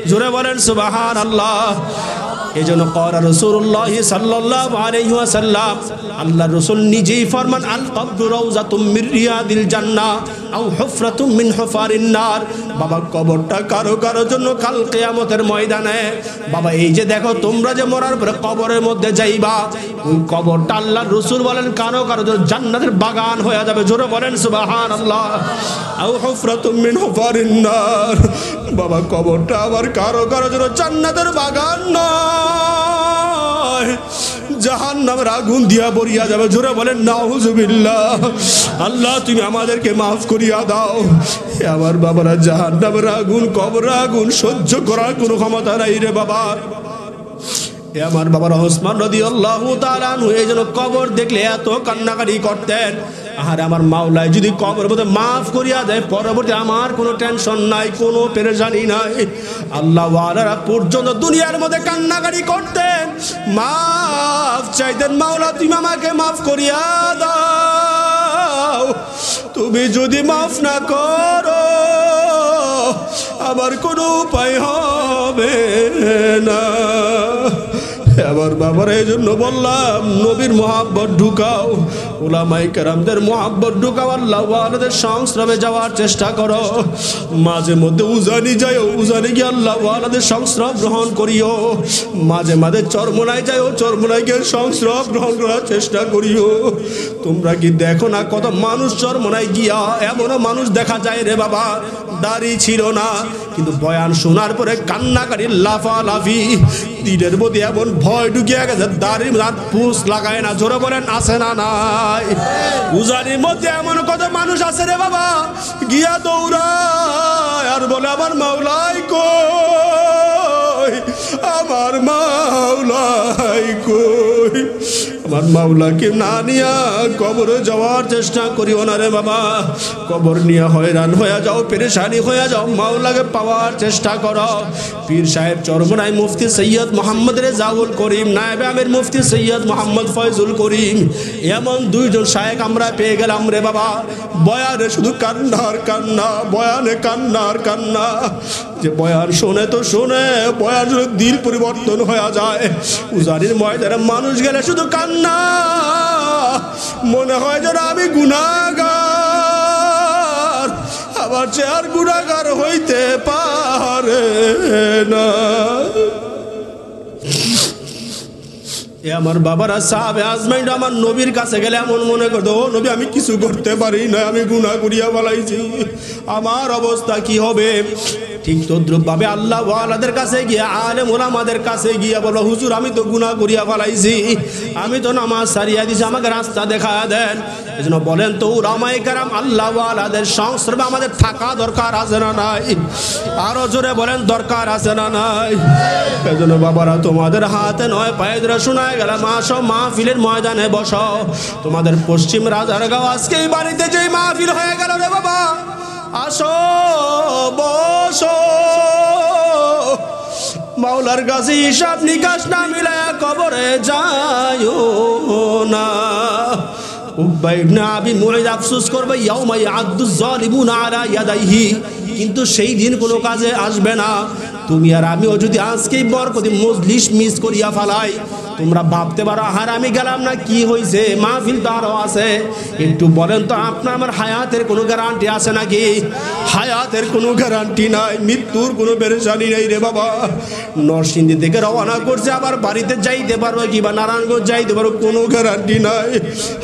জোরে বলেন সুবহানাল্লাহ। এজন্য ক্বালা রাসূলুল্লাহ সাল্লাল্লাহু আলাইহি ওয়াসাল্লাম, আল্লাহর রাসূল নিজেই ফরমান, আল কবরু রাউযাতুম মির রিয়াদিল জান্নাহ, আও হুফরাতুম মিন হুফারিন নার। বাবা কবরটা কারো কারো জন্য কাল কিয়ামতের ময়দানে। বাবা এই যে দেখো তোমরা যে মরার পরে কবরের মধ্যে যাইবা, ওই কবরটা আল্লাহর রাসূল বলেন কারো কারো জন্য জান্নাতের বাগান হয়ে যাবে। জোরে বলেন সুবহানাল্লাহ। আও হুফরাতুম মিন হুফারিন নার। বাবা কবরটা আবার কারো কারো জন্য জান্নাতের বাগান নয়, জাহান্নামের আগুন দিয়া ভরিয়া যাবে। জোরে বলেন নাউজুবিল্লাহ। আল্লাহ তুমি আমাদেরকে মাফ করিয়া দাও। আমার বাবারা জাহান্নামের আগুন, কবরের আগুন সহ্য করার কোনো ক্ষমতা নাই রে বাবা। আমার বাবার ওসমান রাদিয়াল্লাহু তাআলা আনহু এই জন্য কবর দেখলে এত কান্নাকাটি করতেন। আর আমার মাওলায় যদি কবরের মধ্যে মাফ করিয়া দেয়, পরবর্তী আমার কোনো টেনশন নাই, কোনো পেরেশানি নাই। আল্লাহ ওয়ালারা পর্যন্ত দুনিয়ার মধ্যে কান্নাকাটি করতেন, মাফ চাইতেন, মাওলা তুমি আমাকে মাফ করিয়া দাও। তুমি যদি মাফ না করো আমার কোনো উপায় হবে না। আমার বাবার এই জন্য বললাম নবীর মহব্বত ঢুকাও, উলামায়ে কেরামদের মহব্বত ঢুকাও, আল্লাহ ওয়ালাদের সংস্রবে যাওয়ার চেষ্টা করো। মাঝে মধ্যে উজানি যাও, উজানি গিয়ে আল্লাহ ওয়ালাদের সংস্রব গ্রহণ করিও। মাঝে মাঝে চরমনায় যাও, চরমনায় গিয়ে সংস্রব গ্রহণ করার চেষ্টা করিও। তোমরা কি দেখো না কত মানুষ চরমনায় গিয়া, এমনও মানুষ দেখা যায় রে বাবা দাড়ি ছিল না, কিন্তু বয়ান শোনার পরে কান্নাকারি, লাফালাফি, দিনের মধ্যে এমন ভয় ঢুকিয়ে গেছে দাড়ির পুষ লাগায় না। জোরে বলেন আছে না নাই? উজানির মধ্যে এমন কত মানুষ আছে রে বাবা, গিয়া দৌড়ায় আর বলে আমার মাওলাই কই, আমার মাওলাই কই। আমার মাওলাকে না নিয়া কবরে যাওয়ার চেষ্টা করিও না রে বাবা। কবর নিয়ে হয়রান হয়ে যাও, পেরেশানি হয়ে যাও, মাওলাকে পাওয়ার চেষ্টা করো। পীর সাহেব চরমনায় মুফতি সৈয়দ মোহাম্মদ রেজাউল করিম, নায়েবে আমির মুফতি সৈয়দ মোহাম্মদ ফয়জুল করিম, এমন দুইজন শায়েখ আমরা পেয়ে গেলাম রে বাবা। বয়ানে শুধু কান্নার কান্না, বয়ানে কান্নার কান্না। যে বয়ান শোনে তো শোনে, বয়ান শুনে দিল পরিবর্তন হয়ে যায়। উজানির ময়দানে মানুষ গেলে শুধু কান্না, মনে হয় যেন আমি গুনাহগার, আবার যে আর গুনাহগার হইতে পারে না। আমার বাবারা সাহাবে আজমাইন আমার নবীর কাছে গেলে এমন মনে করতো, ও নবী আমি কিছু করতে পারি না, আমি গুনাহ করিয়া ফেলাইছি, আমার অবস্থা কি হবে? ঠিক তদ্রুপ ভাবে আল্লাহ ওয়ালাদের কাছে গিয়া, আলেম ওলামাদের কাছে গিয়া বলো, হুজুর আমি তো গুনাহ করিয়া ফেলাইছি, আমি তো নামাজ ছাড়িয়া দিছি, আমাকে রাস্তা দেখা দেন। এজন্য বলেন তো উলামায়ে কেরাম আল্লাহ ওয়ালাদের সংস্রবে আমাদের থাকা দরকার আছে না নাই? আরো জোরে বলেন দরকার আছে না নাই? এজন্য বাবারা তোমাদের হাতে নয় পায়ে ধরে শোনায় গেলাম, আসো মাহফিলের ময়দানে বসো। তোমাদের পশ্চিম রাজারগাঁও আজকে এই বাড়িতে যেই মাহফিল হয়ে গেল রে বাবা, আসো বসো, মাওলার কাছে হিসাব নিকাশ না মিলায়া কবরে যাইও না। উকবা ইবনে আবি মুঈদ আফসোস করবে, ইয়াউমা ইয়াদুজ জালিমুনা আলা ইয়াদাইহি, কিন্তু সেই দিন কোনো কাজে আসবে না। তুমি আর আমিও যদি আজকেই বরকতি মজলিস মিস করিয়া ফেলাই, তোমরা ভাবতে পারো আর আমি গেলাম না, কি হয়েছে, মাহফিল তো আরো আছে। একটু বলেন তো আপনার আমার হায়াতের কোনো গ্যারান্টি আছে নাকি? হায়াতের কোনো গ্যারান্টি নাই, মৃত্যুর কোনো পেরেশানি নেই রে বাবা। নরসিংদী থেকে রওনা করছে, আবার বাড়িতে যাইতে পারবে কিংবা নারায়ণগঞ্জ যাইতে পারো, কোনো গ্যারান্টি নাই।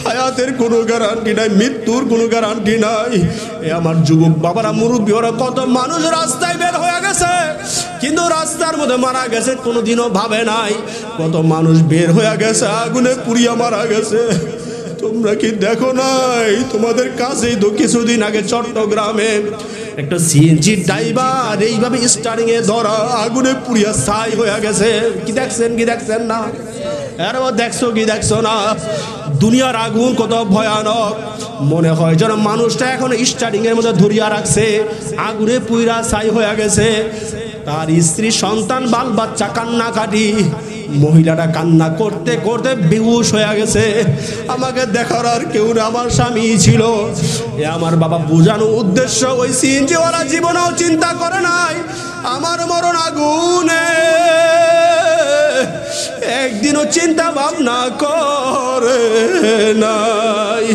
হায়াতের কোনো গ্যারান্টি নাই, মৃত্যুর কোনো গ্যারান্টি নাই। এ আমার যুবক বাবারা, মুরব্বী, ওরা কত মানুষ রাস্তায় বের হয়ে গেছে, কিন্তু রাস্তার মধ্যে মারা গেছে কোনোদিনও ভাবে নাই। কত মানুষ বের হয়ে গেছে আগুনে পুড়িয়া মারা গেছে। তোমরা কি দেখো নাই? তোমাদের কাছেই তো কিছুদিন আগে চট্টগ্রামে একটা সিএনজি ড্রাইভার এইভাবে স্টারিং এ ধরা আগুনে পুড়িয়া ছাই হয়ে গেছে। কি দেখছেন কি দেখছেন না? আরে দেখছো কি দেখছো না? দুনিয়ার আগুন কত ভয়ানক। মনে হয় যেন মানুষটা এখন স্টারিং এর মধ্যে ধরিয়া রাখছে, আগুনে পুইরা ছাই হয়ে গেছে। তার স্ত্রী, সন্তান, বাল বাচ্চা কান্নাকাটি। মহিলাটা কান্না করতে করতে বেহুশ হয়ে গেছে। আমাকে দেখার আর কেউ না, আমার স্বামী ছিল। এ আমার বাবা বোঝানো উদ্দেশ্য, ওই সিএনজিওয়ালা জীবনেও চিন্তা করে নাই আমার মরণ আগুনে। একদিনও চিন্তা ভাবনা করে করে নাই।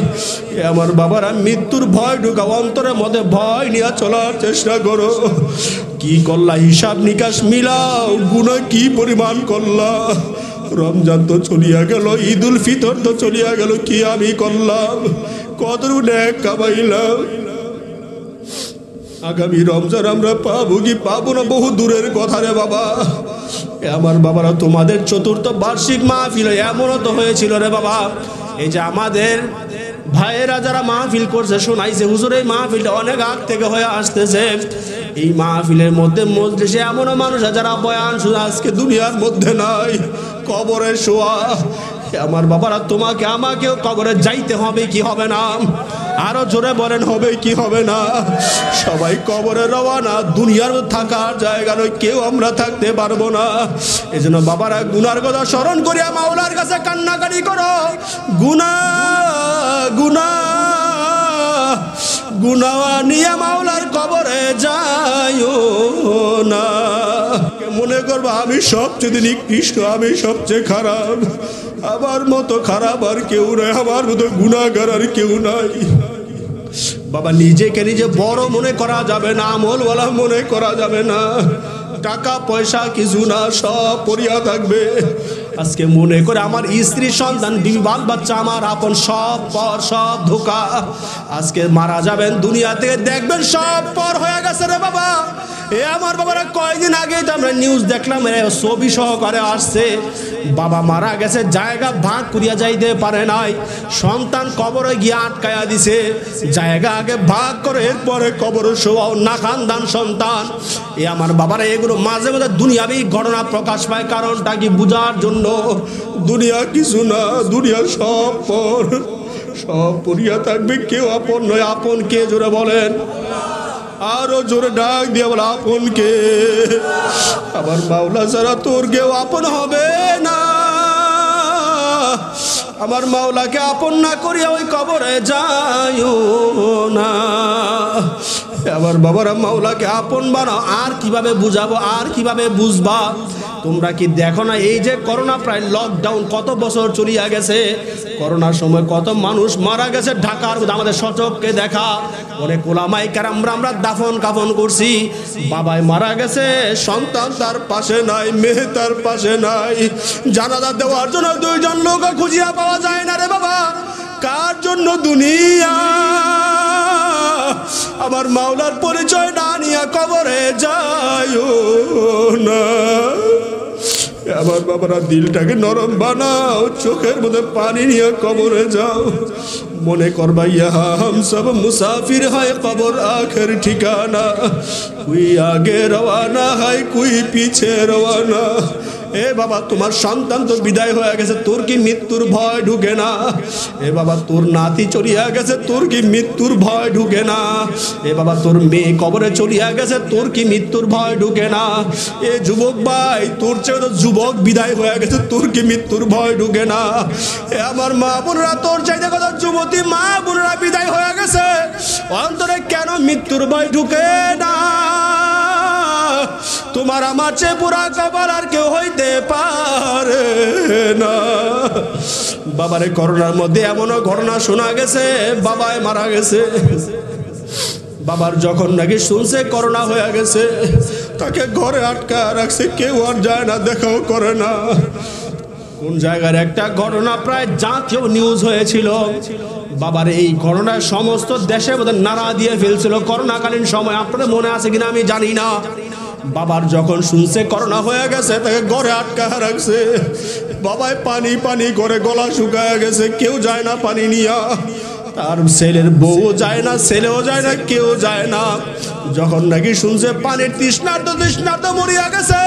আমার বাবারা মৃত্যুর ভয় ঢুকা অন্তরের মধ্যে ভয় নিয়ে চলার চেষ্টা করো। কি করলা হিসাব নিকাশ মিলাও, গুনাহ কি পরিমাণ করলা। রমজান তো চলিয়া গেল, ঈদুল ফিতর তো চলিয়া গেল, কি আমি করলাম, কত নেক কামাইলাম। আগামী রমজান আমরা পাবো কি পাবো না বহু দূরের কথা রে বাবা। আমার বাবারা তোমাদের চতুর্থ বার্ষিক মাহফিল এমনও তো হয়েছিল রে বাবা। এই যে আমাদের ভাইয়েরা যারা মাহফিল করছে শোনাইছে, হুজুর এই মাহফিলটা অনেক আগ থেকে হয়ে আসতেছে। এই মাহফিলের মধ্যে মজলিসে এমনও মানুষ যারা বয়ান শুনে আজকে দুনিয়ার মধ্যে নাই, কবরে শোয়া। আমার বাবারা তোমাকে আমাকেও কবরে যাইতে হবে কি হবে না? আরো জোরে বলেন হবে কি হবে না? সবাই কবরে রওনা, দুনিয়ার থাকার জায়গা নয়, কেউ আমরা থাকতে পারবো না। এই জন্য বাবারা গুনার কথা স্মরণ করিয়া মাওলার কাছে কান্নাকাটি করো। গুনাহ নিয়ে মাওলার কবরে যাইও না। মনে করবা আমি সবচেয়ে নিকৃষ্ট, আমি সবচেয়ে খারাপ, আমার মতো খারাপ আর কেউ নাই, আমার মতো গুনাহগার আর কেউ নাই। বাবা নিজেকে নিজে বড় মনে করা যাবে না, আমলওয়ালা মনে করা যাবে না। টাকা পয়সা কিছু না, সব পরিয়া থাকবে। আজকে মনে করে আমার স্ত্রী সন্তান বিবি বাল বাচ্চা আমার আপন, সব পর, সব ধোকা। আজকে মারা যাবেন দুনিয়া থেকে, দেখবেন সব পর হয়ে গেছে রে বাবা। এ আমার বাবারা কয়েকদিন আগে তো আমরা নিউজ দেখলাম, ছবি সহকারে আসছে, বাবা মারা গেছে, জায়গা ভাগ করিয়া যাইতে পারে নাই, সন্তান কবরে গিয়ে আটকায়া দিছে, জায়গা আগে ভাগ করে এরপরে কবরে শোয়াও না খানদান সন্তান। এ আমার বাবারা এগুলো মাঝে মাঝে দুনিয়াবি ঘটনা প্রকাশ পায়, কারণটা কি বুঝার জন্য। দুনিয়া কিছু না, দুনিয়া সব পর, সব পরিয়া থাকবে, কেউ আপন নয়। আপন কে জোরে বলেন, আরো জোরে ডাক দিয়ে বলে আপন কে? আমার মাওলা ছাড়া তোর কেউ আপন হবে না। আমার মাওলাকে আপন না করিয়া ওই কবরে যাইও না। আমার বাবারা মাওলাকে আপন বানাও। আর কিভাবে বুঝাবো, আর কিভাবে বুঝবা? তোমরা কি দেখো না এই যে করোনা, প্রায় লকডাউন কত বছর চলিয়া গেছে, করোনার সময় কত মানুষ মারা গেছে ঢাকার মধ্যে, আমাদের সচককে দেখা। অনেক ওলামায়ে কেরাম আমরা দাফন কাফন করছি, বাবাই মারা গেছে, সন্তান তার পাশে নাই, মেয়ে তার পাশে নাই, জানাজা দেওয়ার জন্য দুইজন লোক খুঁজিয়া পাওয়া যায় না রে বাবা। কার জন্য দুনিয়া? আমার মাওলার পরিচয় না নিয়া কবরে যাইও না। আমার বাবারা দিলটাকে নরম বানাও, চোখের মধ্যে পানি নিয়ে কবরে যাও। মনে করবা ইয়া হাম সব মুসাফির হয়, কবর আখের ঠিকানা। কুই আগে রওয়ানা হয়, কুই পিছে রওয়ানা। এ বাবা তোমার সন্তান তো বিদায় হয়ে গেছে, তোর কি মৃত্যুর ভয় ঢুকে না? এ বাবা তোর নাতি চলিয়া গেছে, তোর কি মৃত্যুর ভয় ঢুকে না? এ বাবা তোর মেয়ে কবরে চলিয়া গেছে, তোর কি মৃত্যুর ভয় ঢুকে না? এ যুবক ভাই তোর চেয়ে তো যুবক বিদায় হয়ে গেছে, তোর কি মৃত্যুর ভয় ঢুকে না? এ আমার মা বোনরা তোর চাইতে কত যুবতী মা বোনরা বিদায় হয়ে গেছে, অন্তরে কেন মৃত্যুর ভয় ঢুকে না? তোমার আমার চেয়ে পুরা কবর আর কেউ হইতে পারে না। বাবারে করোনার মধ্যে এমনও ঘটনা শোনা গেছে, বাবাই মারা গেছে, বাবার যখন নাকি শুনছে করোনা হয়ে গেছে, তাকে ঘরে আটকা রাখছে, কেউ আর যায় না, দেখাও করে না। কোন জায়গার একটা ঘটনা প্রায় জাতীয় নিউজ হয়েছিল। বাবার এই ঘটনায় সমস্ত দেশে বোধহয় নাড়া দিয়ে ফেলছিল করোনাকালীন সময়, আপনাদের মনে আছে কিনা আমি জানি না। বাবার যখন শুনছে করোনা হয়ে গেছে, তাকে ঘরে আটকা রাখছে, বাবাই পানি পানি করে গলা শুকায় গেছে, কেউ যায় না পানি নিয়া, তার ছেলের বউ যায় না, ছেলেও যায় না, কেউ যায় না। যখন নাকি শুনছে পানির তৃষ্ণার্ত মরিয়া গেছে,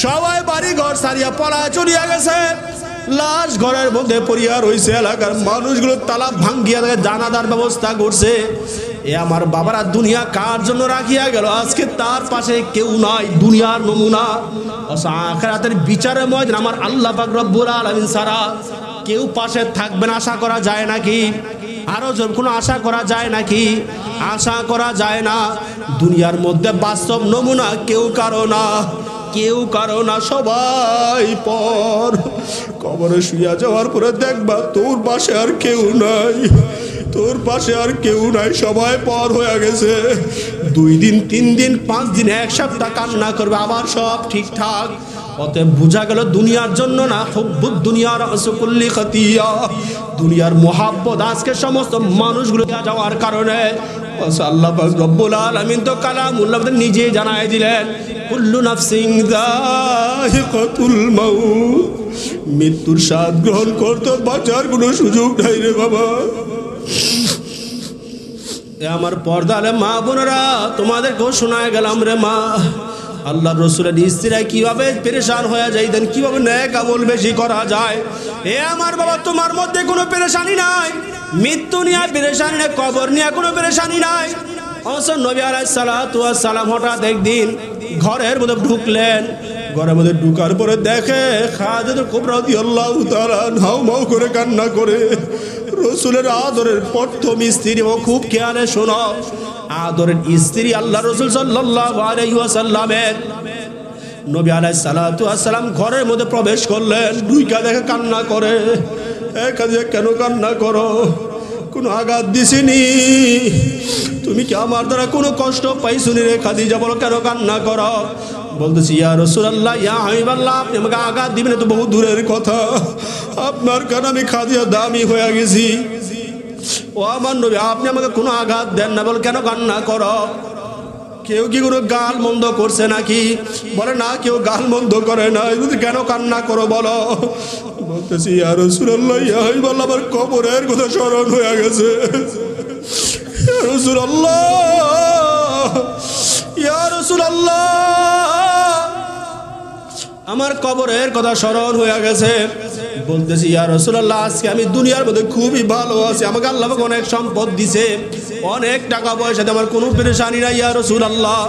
সবাই বাড়ি ঘর সারিয়া পড়া চলিয়া গেছে, লাশ ঘরের মধ্যে পড়িয়া রইছে। এলাকার মানুষগুলো তালা ভাঙ্গিয়া জানাজার ব্যবস্থা করছে। এ আমার বাবারা দুনিয়া কার জন্য রাখিয়া গেল, আজকে তার পাশে কেউ নাই, দুনিয়ার নমুনা। আখিরাতের বিচারের ময়দানে আমার আল্লাহ পাক রব্বুল আলামিন ছাড়া কেউ পাশে থাকবেন আশা করা যায় নাকি? আরো কোনো আশা করা যায় নাকি? আশা করা যায় না। দুনিয়ার মধ্যে বাস্তব নমুনা কেউ কারো না। কেউ কারো না, সবাই পর। কবরে শুয়ে যাওয়ার পরে দেখবা তোর পাশে আর কেউ নাই, তোর পাশে আর কেউ নাই, সবাই পর হয়ে গেছে। 2 দিন 3 দিন 5 দিন 1 সপ্তাহ কান্না করবে, আবার সব ঠিকঠাক। অতএব বোঝা গেল দুনিয়ার জন্য না, হুব্বুদ দুনিয়ার রাসুকুল্লি খাতিয়া, দুনিয়ার মোহাব্বত আজকে সমস্ত মানুষগুলো যাওয়ার কারণে। আল্লাহ পাক রব্বুল আলামিন তো কালামুল্লাহ নিজেই জানায় দিলেন, কুল্লু নাফসিন যায়িকাতুল মাউত, মৃত্যুর স্বাদ গ্রহণ করতে বাঁচার কোনো সুযোগ নাই রে বাবা। আমার পর্দালে মা বোনেরা, তোমাদেরকেও শোনায় গেলাম রে মা, আল্লাহ রসুলের স্ত্রীরা কিভাবে পেরেশান হয়ে যাইতেন, কিভাবে নেক আমল বেশি করা যায়। এ আমার বাবা, তোমার মধ্যে কোনো পেরেশানি নাই, মৃত্যু নিয়ে পেরেশানি নাই, কবর নিয়ে কোনো পেরেশানি নাই। অবশ্য নবী আলাইহিস সালাতু ওয়াস সালাম হঠাৎ একদিন ঘরের মধ্যে ঢুকলেন, ঘরের মধ্যে ঢুকার পরে দেখে খাদিজা কুবরা রাদিয়াল্লাহু তাআলা হাউ মাউ করে কান্না করে। রসুলের আদরের প্রথম স্ত্রী, ও খুব খেয়ালে শোনো, আদরের স্ত্রী আল্লাহ রসুল সাল্লাল্লাহু আলাইহি ওয়াসাল্লামের, নবী আলাইহিস সালাতু ওয়াস সালাম ঘরের মধ্যে প্রবেশ করলেন, ঢুকা দেখে কান্না করে। খাদিজা কেন কান্না করো? কোনো আঘাত দিছিনি? তুমি কি আমার দ্বারা কোনো কষ্ট পাইছুনি রে খাদিজা? বলো কেন কান্না করো? বলতেছি, ইয়া রাসূলুল্লাহ, ইয়া হাবিবাল্লাহ, আপনি আমাকে আঘাত দিবেন তো বহু দূরের কথা, আপনার কারণে আমি খাদিজা দামি হয়ে গেছি। ও আমার নবী, আপনি আমাকে কোনো আঘাত দেন না, বল কেন কান্না করো? কেউ কি কোনো গাল মন্দ করছে নাকি? বলে না, কেউ গাল মন্দ করে না, কেন কান্না করো বলো? বলতেছি, ইয়া রাসূলুল্লাহ, ইয়া হাবিবাল্লাহ, আমার কবরের কথা স্মরণ হয়ে গেছে। ইয়া রাসূলুল্লাহ, ইয়া রাসূলুল্লাহ, আমার কবরের কথা স্মরণ হয়ে গেছে। বলতেছি, ইয়া রাসূলুল্লাহ, আজকে আমি দুনিয়ার মধ্যে খুবই ভালো আছি, আমাকে আল্লাহ অনেক সম্পদ দিছে, অনেক টাকা পয়সাতে আমার কোনো পেরেশানি নাই। ইয়া রাসূলুল্লাহ,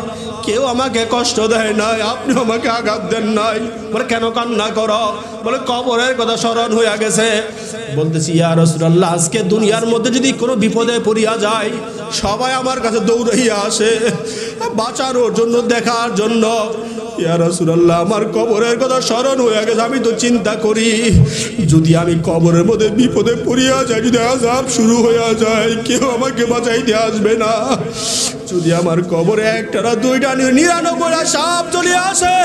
কেউ আমাকে কষ্ট দেয় নাই, আপনি আমাকে আঘাত দেন নাই। বলে কেন কান্না করো? বলে কবরের কথা স্মরণ হয়ে গেছে। বলতেছি, ইয়া রাসূলুল্লাহ, আজকে দুনিয়ার মধ্যে যদি কোনো বিপদে পড়িয়া যায়, সবাই আমার কাছে দৌড়াইয়া আসে বাঁচানোর জন্য, দেখার জন্য। ইয়া রাসূলুল্লাহ, আমার কবরের কথা স্মরণ হয়ে গেছে। আমি তো চিন্তা করি, যদি আমি কবরের মধ্যে বিপদে পড়িয়া যাই, যদি আযাব শুরু হয়ে যায়, কেউ আমাকে বাঁচাইতে আসবে না। যদি আমার কবরে 1টা না 2টা 99টা সাপ চলে আসে,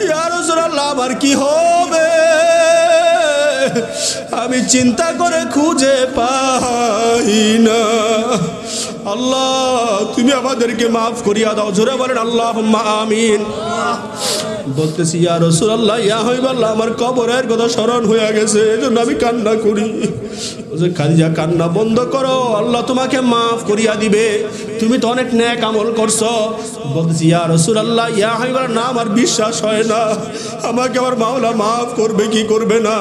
ইয়া রাসূলুল্লাহ, আমার কি হবে? আমি চিন্তা করে খুঁজে পাই না। আল্লাহ, তুমি আমাদেরকে মাফ করিয়া দাও। জোরে বলেন আল্লাহুম্মা আমিন। বলতেছি, ইয়া রাসূলুল্লাহ, ইয়া হাবিবাল্লাহ, আমার কবরের কথা স্মরণ হয়ে গেছে, এজন্য আমি কান্না করি। খাদিজা, কান্না বন্ধ করো, আল্লাহ তোমাকে মাফ করিয়া দিবে, তুমি তো অনেক নেক আমল করছো। বলতেছি, ইয়া রাসূলুল্লাহ, ইয়া হাবিবাল্লাহ, না, আমার বিশ্বাস হয় না, আমাকে আমার মাওলা মাফ করবে কি করবে না।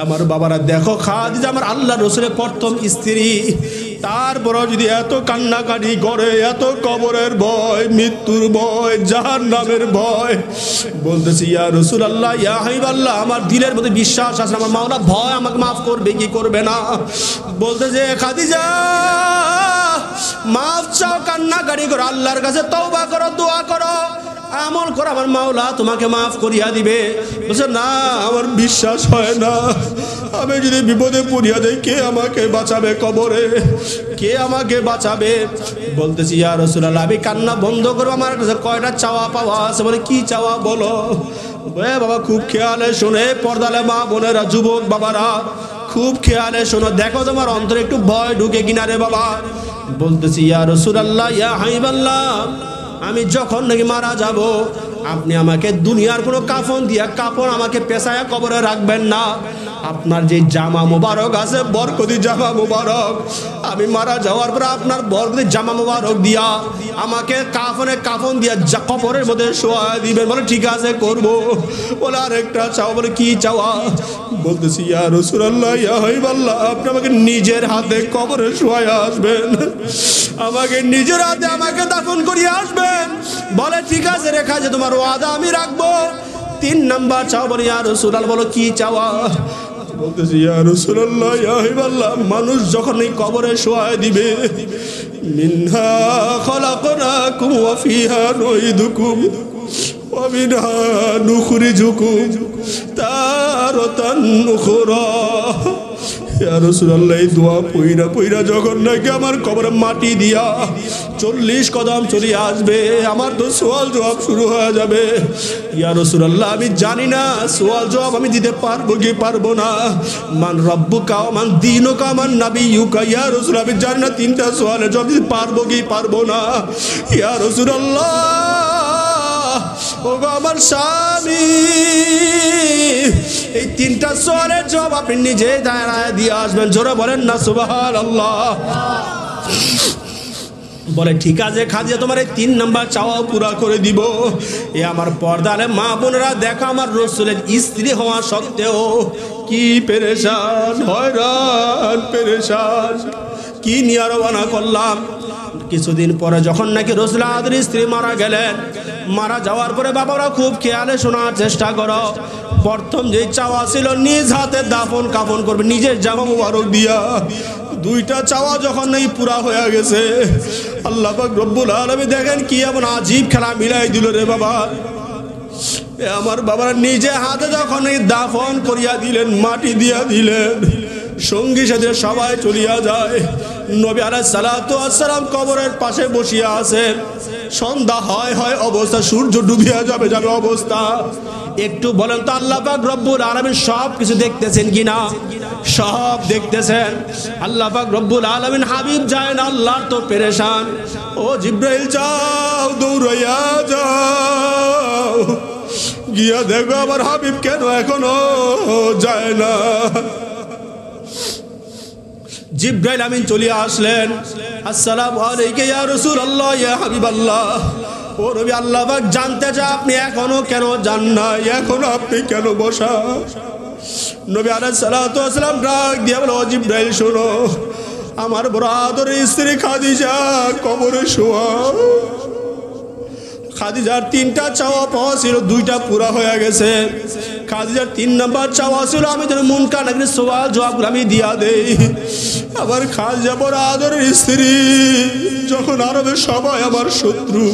আমার বাবারা দেখো, খাদিজা আমার আল্লাহ রসুলের প্রথম স্ত্রী, তারপরও যদি এত কান্নাকাটি করে, এত কবরের ভয়, মৃত্যুর ভয়, জাহান্নামের ভয়। বলতেছি, ইয়া রাসূলুল্লাহ, ইয়া হাবিবাল্লাহ, আমার দিলের মধ্যে বিশ্বাস আছে, আমার মাওলা ভয় আমাকে মাফ করবে কি করবে না। বলতেছে, খাদিজা, মাফ চাও, কান্নাকাটি করো, আল্লাহর কাছে তওবা করো, দোয়া করো, আমল করো, আমার মাওলা তোমাকে মাফ করিয়া দিবে। বলছে, না, আমার বিশ্বাস হয় না, আমি যদি বিপদে পড়িয়া যাই, কে আমাকে বাঁচাবে? কবরে কে আমাকে বাঁচাবে? বলতেছি, ইয়া রাসূলুল্লাহ, আমি কান্না বন্ধ করবো, আমার কাছে কয়টা চাওয়া পাওয়া আছে। বলে, কি চাওয়া বলো? বাবা, খুব খেয়ালে শোনে, পর্দালে মা বোনেরা, যুবক বাবারা, খুব খেয়ালে শোনো, দেখো তোমার অন্তরে একটু ভয় ঢুকে কিনা রে বাবা। বলতেছি, ইয়া রাসূলুল্লাহ, ইয়া হাবিবাল্লাহ, আমি যখন নাকি মারা যাব, আপনি আমাকে দুনিয়ার কোনো কাফন দিয়া কাপড় আমাকে পেঁচায়া কবরে রাখবেন না। আপনার যে জামা মুবারক আছে, বরকতি জামা মুবারক, আমি মারা যাওয়ার পর আপনার বরকতি জামা মুবারক দিয়া আমাকে কাফন দিয়া কবরের মধ্যে শোয়া দিবেন। বলে, ঠিক আছে, করব। বলে, আরেকটা চাও। বলে, কি চাওয়া? বলতেছি, ইয়া রাসূলুল্লাহ, ইয়া হাবিবাল্লাহ, আপনি আমাকে নিজের হাতে কবরে শোয়া আসবেন, আমাকে নিজের হাতে আমাকে দাফন করিয়ে আসবেন। বলে, ঠিক আছে, রেখা যে তোমার ওয়াদা আমি রাখবো। 3 নাম্বার চাও। বলে, ইয়া রাসূলুল্লাহ, বলো কি চাওয়া? বলতেছি, ইয়া রাসূলুল্লাহ, ইয়া হাবিবাল্লাহ, মানুষ যখন এই কবরে শোয়া দিবে, মিনহা খলাকনাকুম ওয়া ফিহা নুঈদুকুম ওয়া মিনহা নুখরিজুকুম তারাতান উখরা। ইয়া রাসূলুল্লাহ, এই দোয়া পইরা পইরা যখন নাকি আমার কবরে মাটি দিয়া 40 কদম চলে আসবে, আমার তো সওয়াল জবাব শুরু হয়ে যাবে। ইয়া রাসূলুল্লাহ, আমি জানি না সওয়াল জবাব আমি দিতে পারবো কি পারবো না। মান রব্বুকা ওয়া মান দীনুকা মান নাবিয়ুকা। ইয়া রাসূলুল্লাহ, আমি জানি না 3টা সওয়ালের জবাব দিতে পারবো কি পারবো না। ইয়া রাসূলুল্লাহ, ওগো আমার স্বামী, এই 3টা সওয়ালের জবাব আপনি নিজে দাঁড়ায় দিয়ে আসবেন। জোরে বলেন না সুবহানাল্লাহ। বলে ঠিক আছে খাদিজা, তোমার এই 3 নাম্বার চাওয়া পুরা করে দিব। এ আমার পর্দারে মা বোনেরা, দেখো আমার রাসূলের স্ত্রী হওয়া সত্ত্বেও কি পেরেশান, হয়রান পেরেশান, কি নিয়ে রওনা করলাম। কিছুদিন পরে যখন নাকি রাসূল আদের স্ত্রী মারা গেলেন, মারা যাওয়ার পরে বাবারা খুব খেয়ালে শোনার চেষ্টা করো। প্রথম যে চাওয়া ছিল নিজ হাতে দাফন কাফন করবে, নিজের জামা মুবারক দিয়া। 2টা চাওয়া যখন নাকি পুরা হয়ে গেছে, আল্লাহ পাক রব্বুল আলামিন দেখেন কি এমন আজীব খেলা মিলাই দিল রে বাবা। আমার বাবারা নিজে হাতে যখন এই দাফন করিয়া দিলেন, মাটি দিয়া দিলেন, সঙ্গী সাথে সবাই চলিয়া যায়। নবী আলাইহিস সালাতু ওয়াস সালাম কবরের পাশে বসিয়া আছেন। সন্ধ্যা হয় হয় অবস্থা, সূর্য ডুবিয়া যাবে যাবে অবস্থা। একটু বলেন তো আল্লাহ পাক রব্বুল আলামিন সব কিছু দেখতেছেন কিনা? সব দেখতেছেন। আল্লাহ পাক রব্বুল আলামিন হাবিব যায় না, আল্লাহ তো পেরেশান। ও জিব্রাইল, যাও দৌড়াইয়া যাও, গিয়া দেখো আমার হাবিব কেন এখনো যায় না। জিব্রাইল আমিন চলে আসলেন। আসসালামু আলাইকা ইয়া রাসূলুল্লাহ, ইয়া হাবিবাল্লাহ। ও নবী, আল্লাহ পাক জানতে চায় আপনি এখনো কেন যান না, এখনো আপনি কেন বসা? নবী আলাইহিস সালাতু ওয়াস সালাম ডাক দিয়ে বলে, ও জিব্রাইল শোনো, আমার বড় আদরের স্ত্রী খাদিজা কবরে শোয়া। খাদিজার 3টা চাওয়া পাওয়া ছিল, 2টা পুরা হয়ে গেছে। খাদিজার 3 নাম্বার চাওয়া ছিল আমি যেন মুনকার নাকির সওয়াল জবাবগুলো আমি দিয়া দেই। আবার খাদিজা বড় আদরের স্ত্রী, যখন আরবের সবাই আমার শত্রু,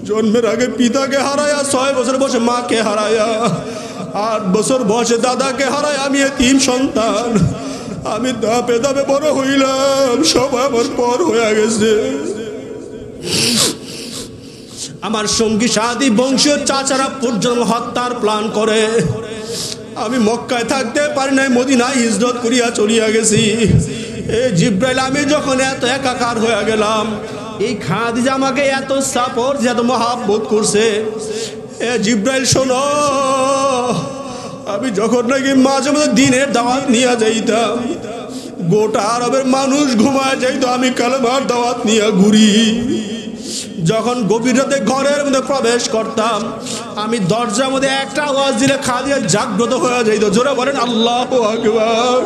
জন্মের আগে পিতাকে হারায়া, 6 বছর বয়সে মাকে হারায়া, 8 বছর বয়সে দাদাকে হারায়, আমি এতিম সন্তান, আমি ধাপে ধাপে বড় হইলাম, সবাই আমার পর হয়ে গেছে। আমার সঙ্গী সাথী বংশীয় চাচারা পর্যন্ত হত্যার প্ল্যান করে। আমি মক্কায় থাকতে পারি নাই, মদিনায় হিজরত করিয়া চলিয়া গেছি। এই জিব্রাইল, আমি যখন এত একাকার হয়ে গেলাম, এই খাদিজা আমাকে এত সাপোর্ট, এত মহাব্বত করছে। এ জিব্রাইল শোনো, আমি যখন নাকি মাঝে মাঝে দিনের দাওয়াত নিয়ে যাইতাম, গোটা আরবের মানুষ ঘুমায় যাইতো, আমি কালেমার দাওয়াত নিয়ে ঘুরি। যখন গভীর রাতে ঘরের মধ্যে প্রবেশ করতাম, আমি দরজার মধ্যে একটা আওয়াজ দিলে খাদিজা জাগ্রত হয়ে যাইতো। জোরে বলেন আল্লাহু আকবার,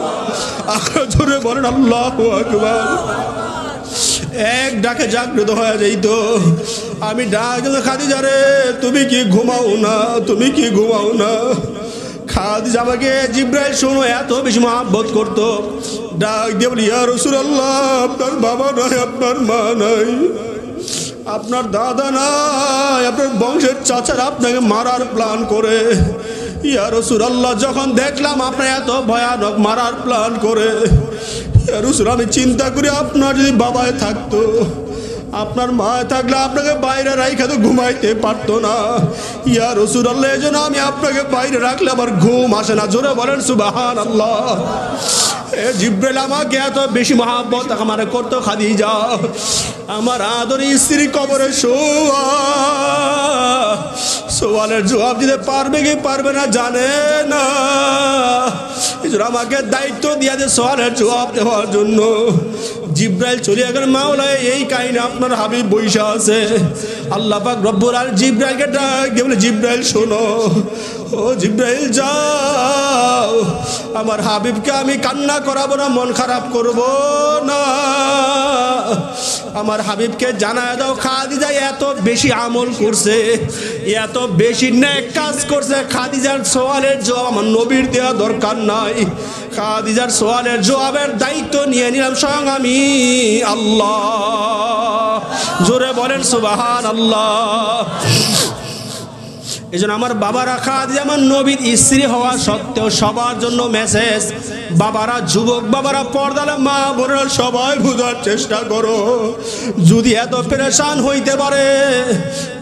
জোরে বলেন আল্লাহু আকবার। এক ডাকে জাগ্রত হয়ে যাইতো। আমি ডাক, খাদিজা রে, তুমি কি ঘুমাও না, তুমি কি ঘুমাও না? খাদিজা আমাকে জিব্রাইল শোনো এত বেশি মহব্বত করতো। ডাক দিয়ে বলি, ইয়া রাসূলুল্লাহ, আপনার বাবা নাই, আপনার মা নাই, আপনার দাদা নাই, আপনার বংশের চাচারা আপনাকে মারার প্ল্যান করে। ইয়া রাসূলুল্লাহ, যখন দেখলাম আপনার এত ভয়ানক মারার প্ল্যান করে, ইয়া রাসূল, আমি চিন্তা করি আপনার যদি বাবায় থাকতো, আপনার মা থাকলে আপনাকে বাইরে রাইখা তো ঘুমাইতে পারতো না। ইয়া রাসূলুল্লাহ, এজন্য আমি আপনাকে বাইরে রাখলে আমার ঘুম আসে না। জোরে বলেন সুবহানাল্লাহ। এ জিব্রাইল আমাকে এত বেশি মহব্বত আমার করতো খাদিজা, আমার আদরের স্ত্রী কবরে শোয়া, সওয়ালের জবাব দিতে পারবে কি পারবে না জানে না। আমাকে দায়িত্ব দিয়ে দে সওয়ালের জবাব দেওয়ার জন্য। জিব্রাইল চলে গেলেন, মাওলা এই কাহিনী আপনার হাবিব বইসা আছে। আল্লাহ পাক রব্বুল আলামিন জিব্রাইলকে ডাক দিয়ে বলে, জিব্রাইল শোনো, ও জিব্রাইল যাও, আমার হাবিবকে আমি কান্না করাবো না, মন খারাপ করব না। আমার হাবিবকে জানায় দাও খাদিজা এত বেশি আমল করছে, এত বেশি নেক কাজ করছে, খাদিজার সওয়ালের জবাব আমার নবীর দেওয়া দরকার নাই। খাদিজার সওয়ালের জবাবের দায়িত্ব নিয়ে নিলাম স্বয়ং আমি আল্লাহ। জোরে বলেন সুবহানাল্লাহ। এই জন্য আমার বাবারা, খাদিজা আমার নবীর স্ত্রী হওয়া সত্ত্বেও সবার জন্য মেসেজ, বাবারা, যুবক বাবারা, পর্দালে মা বোনেরা সবাই বোঝার চেষ্টা করো। যদি এত পেরেশান হইতে পারে,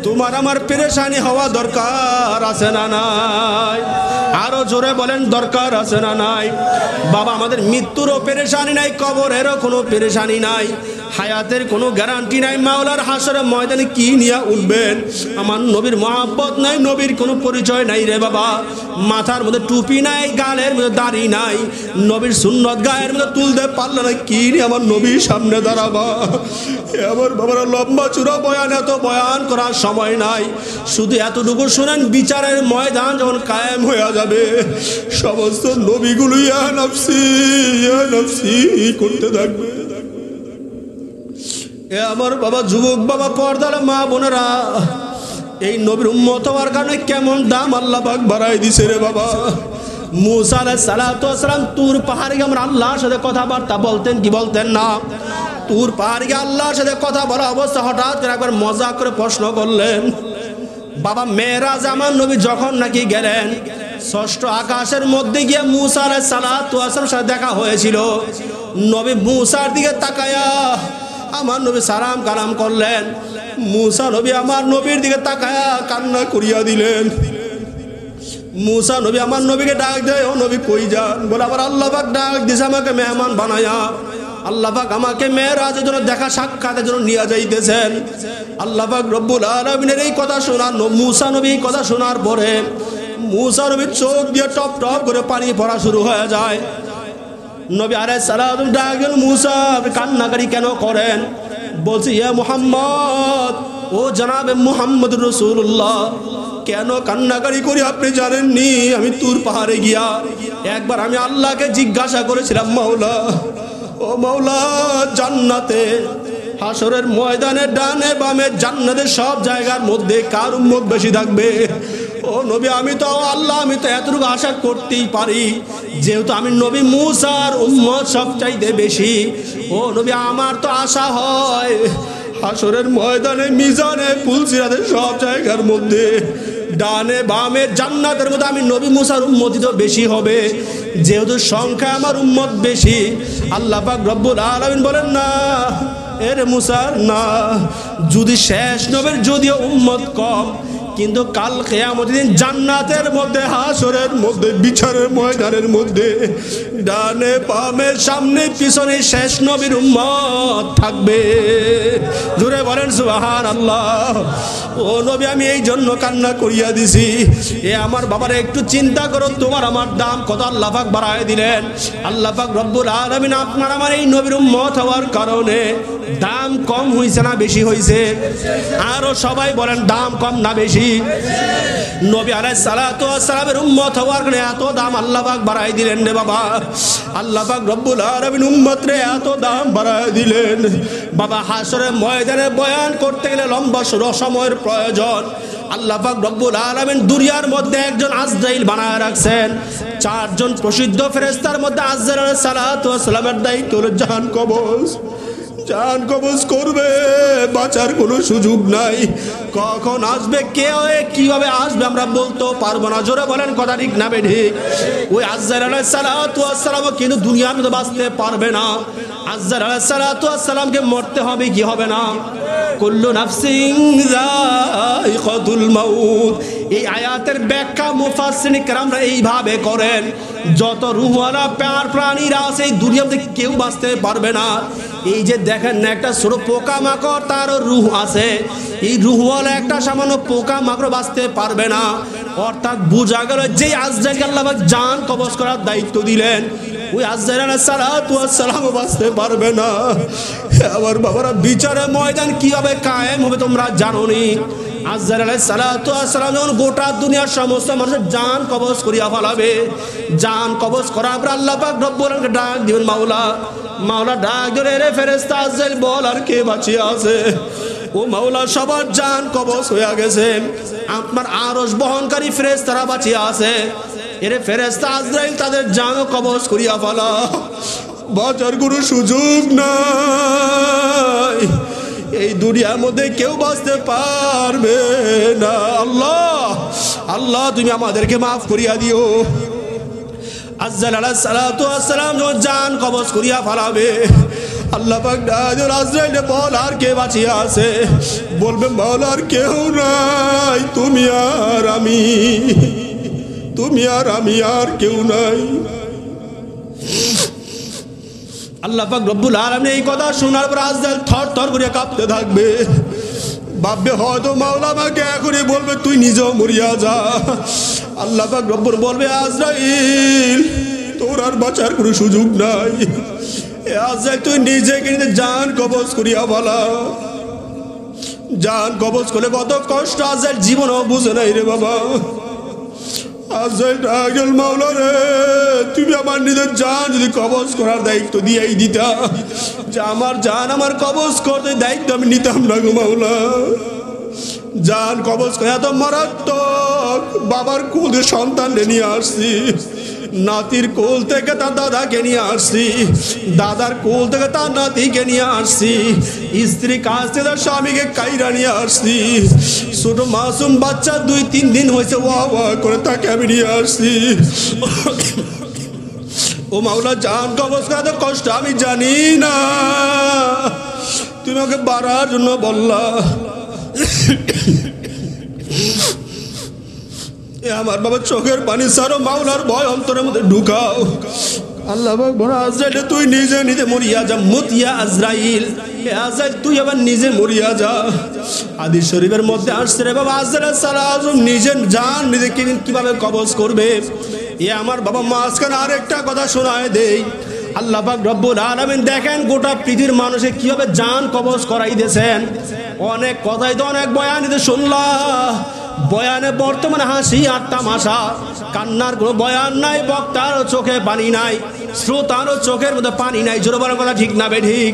তোমার আমার পেরেশানি হওয়া দরকার আছে না নাই? আরো জোরে বলেন দরকার আছে না নাই? বাবা, আমাদের মৃত্যুরও পেরেশানি নাই, কবরেরও কোনো পেরেশানি নাই, হায়াতের কোনো গ্যারান্টি নাই। মাওলার হাসরের ময়দানে কি নিয়ে উঠবেন? আমার নবীর মহব্বত নাই, নবীর কোনো পরিচয় নাই রে বাবা। মাথার মধ্যে টুপি নাই, গালের মধ্যে দাড়ি নাই, নবীর সুন্নত গায়ের মধ্যে তুলতে পারলে না, কি নিয়ে আমার নবীর সামনে দাঁড়াবা? আমার বাবারা, লম্বা চূড়া বয়ান, এত বয়ান করার সময় নাই। শুধু এতটুকু শুনেন, বিচারের ময়দান যখন কায়েম হয়ে যাবে, সমস্ত নবীগুলো ইয়া নফসি করতে থাকবে। এ আমার বাবা, যুবক বাবা, পর্দার মা বোনেরা, এই নবীর উম্মত হওয়ার কারণে কেমন দাম আল্লাহ পাক বাড়াই দিছে রে বাবা। মুসা আলাইহিস সালাতু ওয়াস সালাম তুর পাহাড়ে গিয়ে আমরা আল্লাহর সাথে কথাবার্তা বলতেন, কি বলতেন না? তুর পাহাড়ে গিয়ে আল্লাহর সাথে কথা বলা অবস্থা হঠাৎ করে একবার মজা করে প্রশ্ন করলেন, বাবা মেরাজ আমার নবী যখন নাকি গেলেন, ষষ্ঠ আকাশের মধ্যে গিয়ে মুসা আলাইহিস সালাতু ওয়াস সালামের সাথে দেখা হয়েছিল। নবী মুসার দিকে তাকায়া আমার নবী সালাম কালাম করলেন। মুসা নবী আমার নবীর দিকে তাকায়া কান্না করিয়া দিলেন। মুসা নবী আমার নবীকে ডাক দেয়, ও নবী কই যান? বলে আবার আল্লাহ পাক ডাক দিছে আমাকে মেহমান বানায়া। আল্লাহ পাক আমাকে মেরাজের জন্য দেখা সাক্ষাতের জন্য নিয়ে যাইতেছেন। আল্লাহ পাক রব্বুল আলামিনের এই কথা শোনা, মুসা নবী এই কথা শোনার পরে মুসা নবীর চোখ দিয়ে টপ টপ করে পানি পড়া শুরু হয়ে যায়। নবী আলাইহিস সালাম ডাক দিলেন, মুসা আপনি কান্নাকারি কেন করেন? বলছি, ইয়া মুহাম্মদ, ও জনাবে মুহাম্মদ রাসূলুল্লাহ, কেন কান্নাকারি করি আপনি জানেননি? আমি তুর পাহাড়ে গিয়া একবার আমি আল্লাহকে জিজ্ঞাসা করেছিলাম, মাওলা, ও মাওলা, জান্নাতে হাসরের ময়দানে ডানে বামে জান্নাতের সব জায়গার মধ্যে কার উম্মত বেশি থাকবে? ও নবী, আমি তো আল্লাহ, আমি তো এতটুকু আশা করতেই পারি, যেহেতু আমি নবী মুসার উম্মত সবচাইতে বেশি। ও নবী, আমার তো আশা হয় হাসরের ময়দানে, মিজানে, পুলসিরাতের সব জায়গার মধ্যে ডানে বামে জান্নাতের মধ্যে আমি নবী মুসার উম্মতি তো বেশি হবে, যেহেতু সংখ্যা আমার উম্মত বেশি। আল্লাহ পাক রব্বুল আলামিন বলেন, না এর মুসার না, যদি শেষ নবীর যদিও উম্মত কম, কিন্তু কাল কিয়ামতের দিন জান্নাতের মধ্যে, হাসরের মধ্যে, বিচারের ময়দানের মধ্যে ডানে বামে সামনে পিছনে শেষ নবীর উম্মত থাকবে। জোরে বলেন সুবহানাল্লাহ। ও নবী, আমি এই জন্য কান্না করিয়া দিছি। এ আমার বাবারা, একটু চিন্তা করো, তোমার আমার দাম কত আল্লাহ পাক বাড়ায় দিলেন। আল্লাহ পাক রব্বুল আলামিন আপনার আমার এই নবীর উম্মত হওয়ার কারণে দাম কম হইছে না বেশি হইছে? আরো সবাই বলেন, দাম কম না বেশি? নবী আলাইহিস সালাতু ওয়াস সালামের উম্মত হওয়ার কারণে এত দাম আল্লাহ পাক বাড়াই দিলেন রে বাবা। আল্লাহ পাক রব্বুল আলামিন উম্মতরে এত দাম বাড়াই দিলেন বাবা। হাসরের ময়দানে বয়ান করতে গেলে লম্বা সময়ের প্রয়োজন। আল্লাহ পাক রব্বুল আলামিন দুনিয়ার মধ্যে একজন আজরাইল বানায় রাখছেন। চারজন প্রসিদ্ধ ফেরেশতার মধ্যে আজরাইল আলাইহিস সালাতু ওয়াস সালামের দায়িত্ব হলো জান কবজ। জান কবজ করবে, বাঁচার কোনো সুযোগ নাই। কখন আসবে, কে হয়ে কিভাবে আসবে আমরা বলতেও পারবো না। জোরে বলেন কথা ঠিক না বেঠিক? ওই আজরাইল আলাইহিস সালাতু ওয়াস সালাম কিন্তু দুনিয়ার মধ্যে বাঁচতে পারবে না। আজরাইল আলাইহিস সালাতু ওয়াস সালামকে মরতে হবে, কি হবে না? কুল্লু নাফসিন যায়িকাতুল মাউত। এই আয়াতের ব্যাখ্যা মুফাসসিরিন কেরামরা এইভাবে করেন, যত রূহওয়ালা প্রাণীরা আছে এই দুনিয়াতে কেউ বাঁচতে পারবে না। এই যে দেখেন না, একটা ছোট পোকামাকড়, তারও রূহ আছে। এই রূহওয়ালা একটা সামান্য পোকামাকড় বাঁচতে পারবে না। অর্থাৎ বোঝা গেল যে আজরাইলকে আল্লাহ পাক জান কবজ করার দায়িত্ব দিলেন, ওই আজরাইল আলাইহিস সালাতু ওয়াস সালামও বাঁচতে পারবে না। আমার বাবারা, বিচারের ময়দান কিভাবে কায়েম হবে তোমরা জানোনি? আজরাইল আলাইহিস সালাতু ওয়াস সালাম যখন গোটা দুনিয়ার সমস্ত মানুষের জান কবজ করিয়া ফেলাবে, জান কবজ করার পর আল্লাহ পাক রব্বুল আলামিনকে ডাক দিবেন, মাওলা। মাওলা ডাক ধরে, রে ফেরেশতা আজরাইল বল আর কে বাঁচিয়ে আছে? ও মাওলা, সবার জান কবজ হয়ে গেছে, আপনার আরশ বহনকারী ফেরেশতারা বাঁচিয়ে আছে। এরে ফেরেশতা আজরাইল তাদের জানও কবজ করিয়া ফেলা, বাঁচার কোনো সুযোগ নাই। এই দুনিয়ার মধ্যে কেউ বাঁচতে পারবে না। আল্লাহ, আল্লাহ তুমি আমাদেরকে মাফ করিয়া দিও। আজরাইল আলাইহিস সালাতু ওয়াস সালাম যখন জান কবজ করিয়া ফেলাবে, আল্লাহ পাক ডাকেন, আজরাইল বল আর কে বাঁচিয়ে আছে? বলবে, মাওলা আর কেউ নাই, তুমি আর আমি, তুমি আর আমি, আর কেউ নাই। আল্লাহ পাক রব্বুল আলামিন এই কথা শোনার পর আজরাইল থর থর করে কাঁপতে থাকবে, ভাববে হয়তো মাওলা আমাকে এখনই বলবে তুই নিজেও মরিয়া যা। আল্লাহ পাক রব্বুল বলবে, আজরাইল তোর আর বাঁচার কোনো সুযোগ নাই। আজরাইল তুই নিজেকে নিজে জান কবজ করিয়া বলা। জান কবজ করলে কত কষ্ট আজরাইল জীবনও বুঝে নাই রে বাবা। আজরাইল ডাকেন, মাওলা রে তুমি আমার নিজের জান যদি কবজ করার দায়িত্ব দিয়েই দিতা, যে আমার জান আমার কবজ করতে দায়িত্ব আমি নিতাম না গো মাওলা। জান কবজ করে এত মারাত্মক, বাবার কোলে সন্তান নিয়ে আসছি, নাতির কোল থেকে তার দাদাকে নিয়ে আসছি, দাদার কোল থেকে তার নাতিকে নিয়ে আসছি, স্ত্রী কাছ থেকে তার স্বামীকে কাইরা নিয়ে আসছি, ছোট মাসুম বাচ্চা 2-3 দিন হয়েছে ওয়া ওয়া করে তাকে আমি নিয়ে আসছি। ও মাওলা, জান কবজ করা তো কষ্ট আমি জানি না, তুমি ওকে বাড়ার জন্য বললা। আমার বাবা চোখের পানি সারো, মাওলার ভয় অন্তরের মধ্যে ঢুকাও। আল্লাহ পাক বলে, আজরাইল তুই নিজে নিজে মরিয়া যা, মুতিয়া আজরাইল, আজরাইল তুই আবার নিজে মরিয়া যা। হাদিস শরীফের মধ্যে আসছে রে বাবা, আজরাইল সালাম নিজের জান নিজে কিভাবে কবজ করবে। এ আমার বাবা মাঝখানে আরেকটা কথা শোনায় দেই। আল্লাহ পাক রব্বুল আলামিন দেখেন গোটা পৃথিবীর মানুষে কিভাবে জান কবজ করাই দিয়েছেন। অনেক কথাই তো অনেক বয়ানিতে শুনলাম, বয়ানে বর্তমানে হাসি আর তামাশা, কান্নার কোনো বয়ান নাই, বক্তার চোখে পানি নাই, শ্রোতারও চোখের মধ্যে পানি নাই। জোরে বলার কথা ঠিক না বে ঠিক?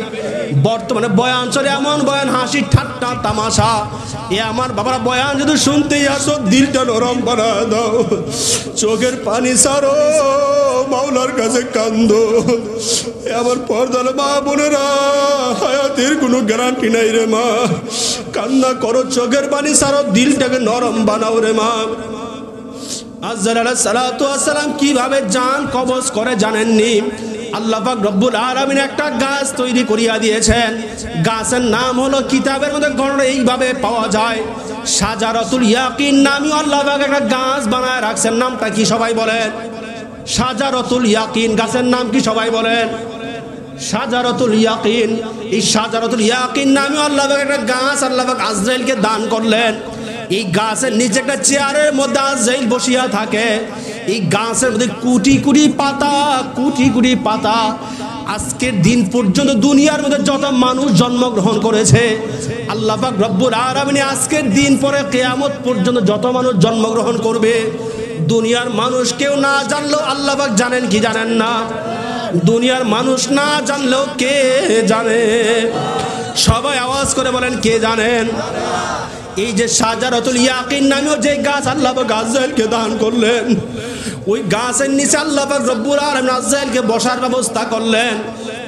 বর্তমানে বয়ান চলে এমন বয়ান, হাসি ঠাট্টা তামাশা। এ আমার বাবারা বয়ান যদি শুনতেই আসো, দিলটা নরম বানা দাও, চোখের পানি সারো, মাওলার কাছে কান্দো। আমার পর্দার মা বোনেরা, হায়াতের কোনো গ্যারান্টি নাই রে মা, কান্না করো, চোখের পানি সারো, দিলটাকে নরম বানাও রে মা। আজরাইল আলাইহিস সালাতু ওয়াস সালাম কিভাবে জান কবজ করে জানেননি? আল্লাহ পাক রব্বুল আলামিন একটা গাছ তৈরি করিয়া দিয়েছেন, গাছের নাম হলো, কিতাবের মধ্যে গণনা এইভাবে পাওয়া যায়, শাজারাতুল ইয়াকিন নামী আল্লাহ পাক একটা গাছ বানায় রাখছেন। নামটা কি সবাই বলেন? শাজারাতুল ইয়াকিন। গাছের নাম কি সবাই বলেন? শাজারাতুল ইয়াকিন। এই শাজারাতুল ইয়াকিন নামে আল্লাহ পাক একটা গাছ আল্লাহ পাক আজরাইলকে দান করলেন। এই গাছের নিচে একটা চেয়ারের মধ্যে আজরাইল বসিয়া থাকে। এই গাছের মধ্যে কোটি কোটি পাতা, কোটি কোটি পাতা। আজকের দিন পর্যন্ত দুনিয়ার মধ্যে যত মানুষ জন্মগ্রহণ করেছে, আল্লাহ পাক রব্বুল আলামিন আজকের দিন পরে কিয়ামত পর্যন্ত যত মানুষ জন্মগ্রহণ করবে, দুনিয়ার মানুষ কেউ না জানলেও আল্লাহ পাক জানেন কি জানেন না? দুনিয়ার মানুষ না জানলেও কে জানে? সবাই আওয়াজ করে বলেন, কে জানেন? এই যে শাজারাতুল ইয়াকিন নামেও যে গাছ আল্লাহ পাক আজরাইলকে দান করলেন, ওই গাছের নিচে আল্লাহ পাক রব্বুল আলামিন আজরাইলকে বসার ব্যবস্থা করলেন।